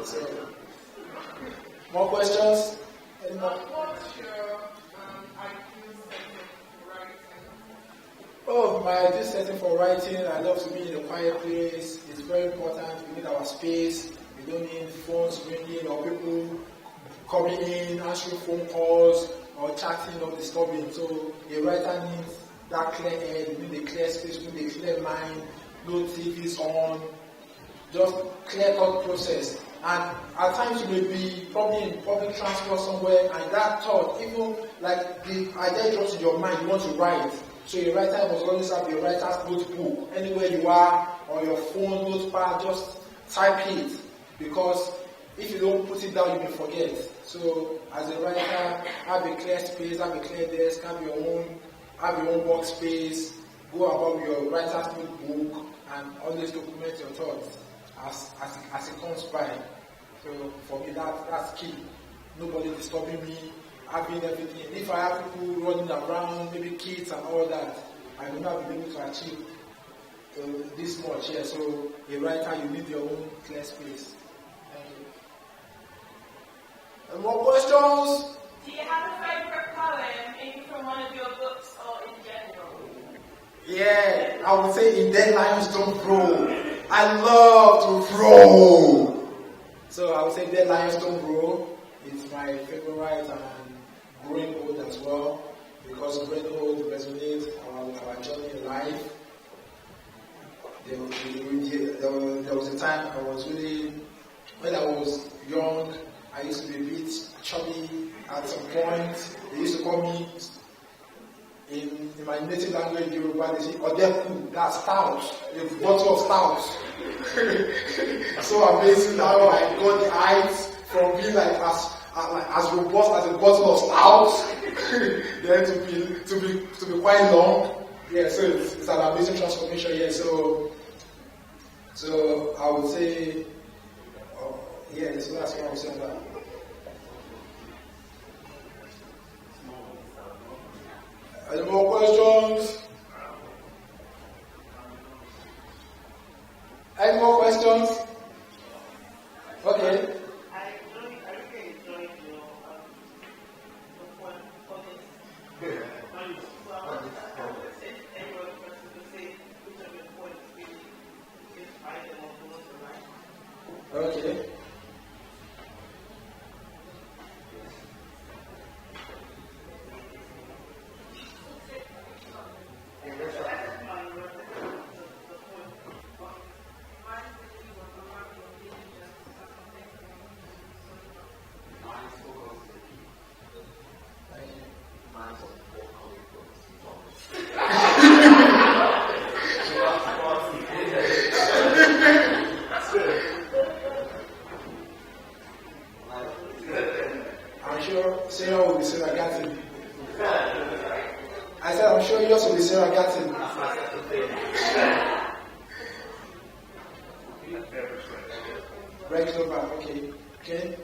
So, more questions? What's your ideal setting for writing? Oh, my ideal setting for writing, I love to be in a quiet place. It's very important. We need our space. We don't need phones ringing or people coming in, answering phone calls or chatting or disturbing. So a writer needs that clear head, we need a clear space, we need a clear mind, no TVs on, just clear-cut process. And at times you may be probably in public transport somewhere, and that thought, even like the idea drops in your mind, you want to write. So a writer must always have a writer's notebook. Anywhere you are, on your phone, notepad, just type it. Because if you don't put it down, you may forget. So as a writer, have a clear space, have a clear desk, have your own workspace, go about your writer's notebook, and always document your thoughts as it comes by. So for me, that's key. Nobody disturbing me, having everything. If I have people running around, maybe kids and all that, I will not be able to achieve this much here. So a writer, you need your own clear space. Thank you. And more questions? Do you have a favourite poem, either from one of your books or in general? Yeah, I would say In Dead Lions Don't Grow. I love to grow. So I would say Dead Lions Don't Grow. It's my favorite and growing old as well, because growing old resonates our journey in life. There was a time I was really, when I was young, I used to be a bit chubby at some point. They used to call me, in my native language, Yoruba, they say, Odeku, that's stout, a bottle of stout. So amazing how I got the height from being like as robust as a bottle of stout, then to be quite long. Yeah, so it's an amazing transformation. Yeah, so I would say, yeah, so that's what I would say about that. Any more questions? Any more questions? Okay. Okay. I'm sure Sarah will be Sarah Gattin. I said, I'm sure yours will be Sarah Gattin. Break it over, okay. Okay?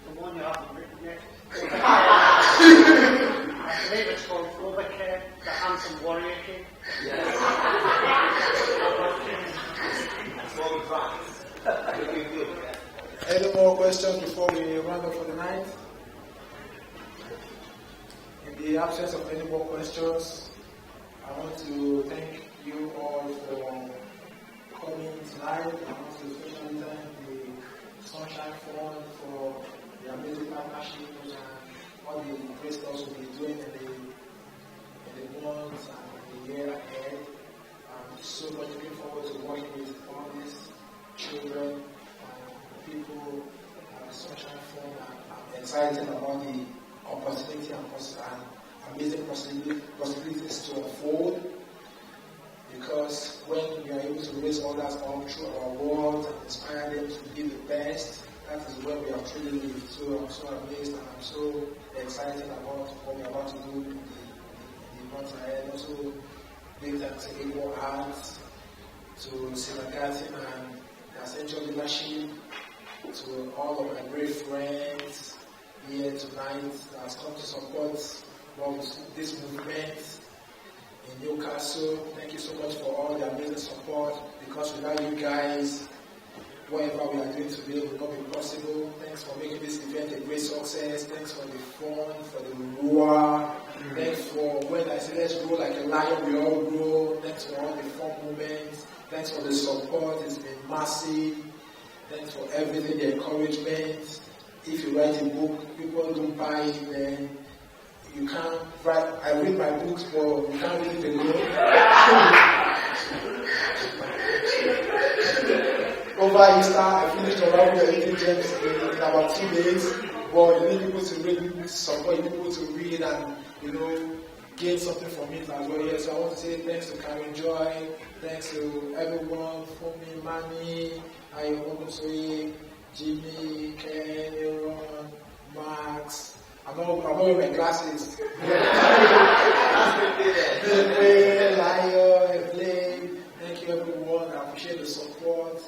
The one you haven't written yet. I believe it's called Overcare, the Handsome Warrior King. Any more questions before we round up for the night? In the absence of any more questions, I want to thank you all for coming tonight. I want to especially thank the Sunshine Fund for the amazing partnership and all the great stuff we'll be doing in the months and the year ahead. I'm so much looking forward to working with all these children and people at the Sunshine Fund. I'm excited about the opportunity and amazing possibilities to unfold, because when we are able to raise others up through our words and inspire them to be the best, that is where we are truly lived. So I'm so amazed and I'm so excited about what we're about to do in the months ahead. Also, big thanks to Equal Arts, to Sarah Gattin and the Essential Leadership, to all of my great friends here tonight that has come to support this movement in Newcastle. Thank you so much for all the amazing support, because without you guys, whatever we are doing today will not be possible. Thanks for making this event a great success. Thanks for the fun, for the roar. Thanks for when I say let's grow like a lion, we all grow. Thanks for all the fun moments. Thanks for the support. It's been massive. Thanks for everything, the encouragement. If you write a book, people don't buy it, then you can't write. I read my books, but you can't read it alone. Over Easter, I finished Unravel Your Hidden Gems in about 2 days. But you need people to read, support people to read, and gain something from it as well. Yes, so I want to say thanks to Karen Joy, thanks to everyone, Fumi, Mani, Ayo Ogunsoye, Jimmy, Ken, Aaron, Max. I'm not wearing my glasses. Acclaimed. Thank you everyone. I appreciate the support,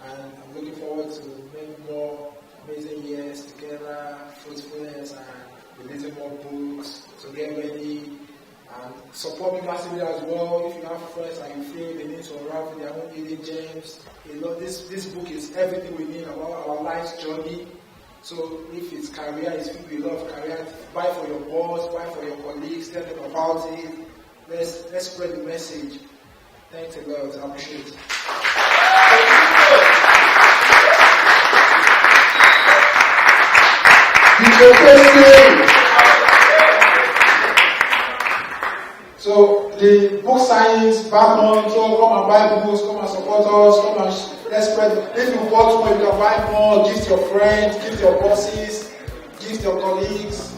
and I'm looking forward to many more amazing years together, fruitfulness, and releasing more books. So get ready and support me massively as well. If you have friends and you feel they need to unravel their own hidden gems, this book is everything we need about our life's journey. So if it's career, it's people you love career, buy for your boss, buy for your colleagues, tell them about it. Let's spread the message. Thanks a lot. I appreciate it. So the book signings back on, so come and buy the books, come and support us, come and let's spread. If you bought more, you can buy more, gift your friends, gift your bosses, gift your colleagues.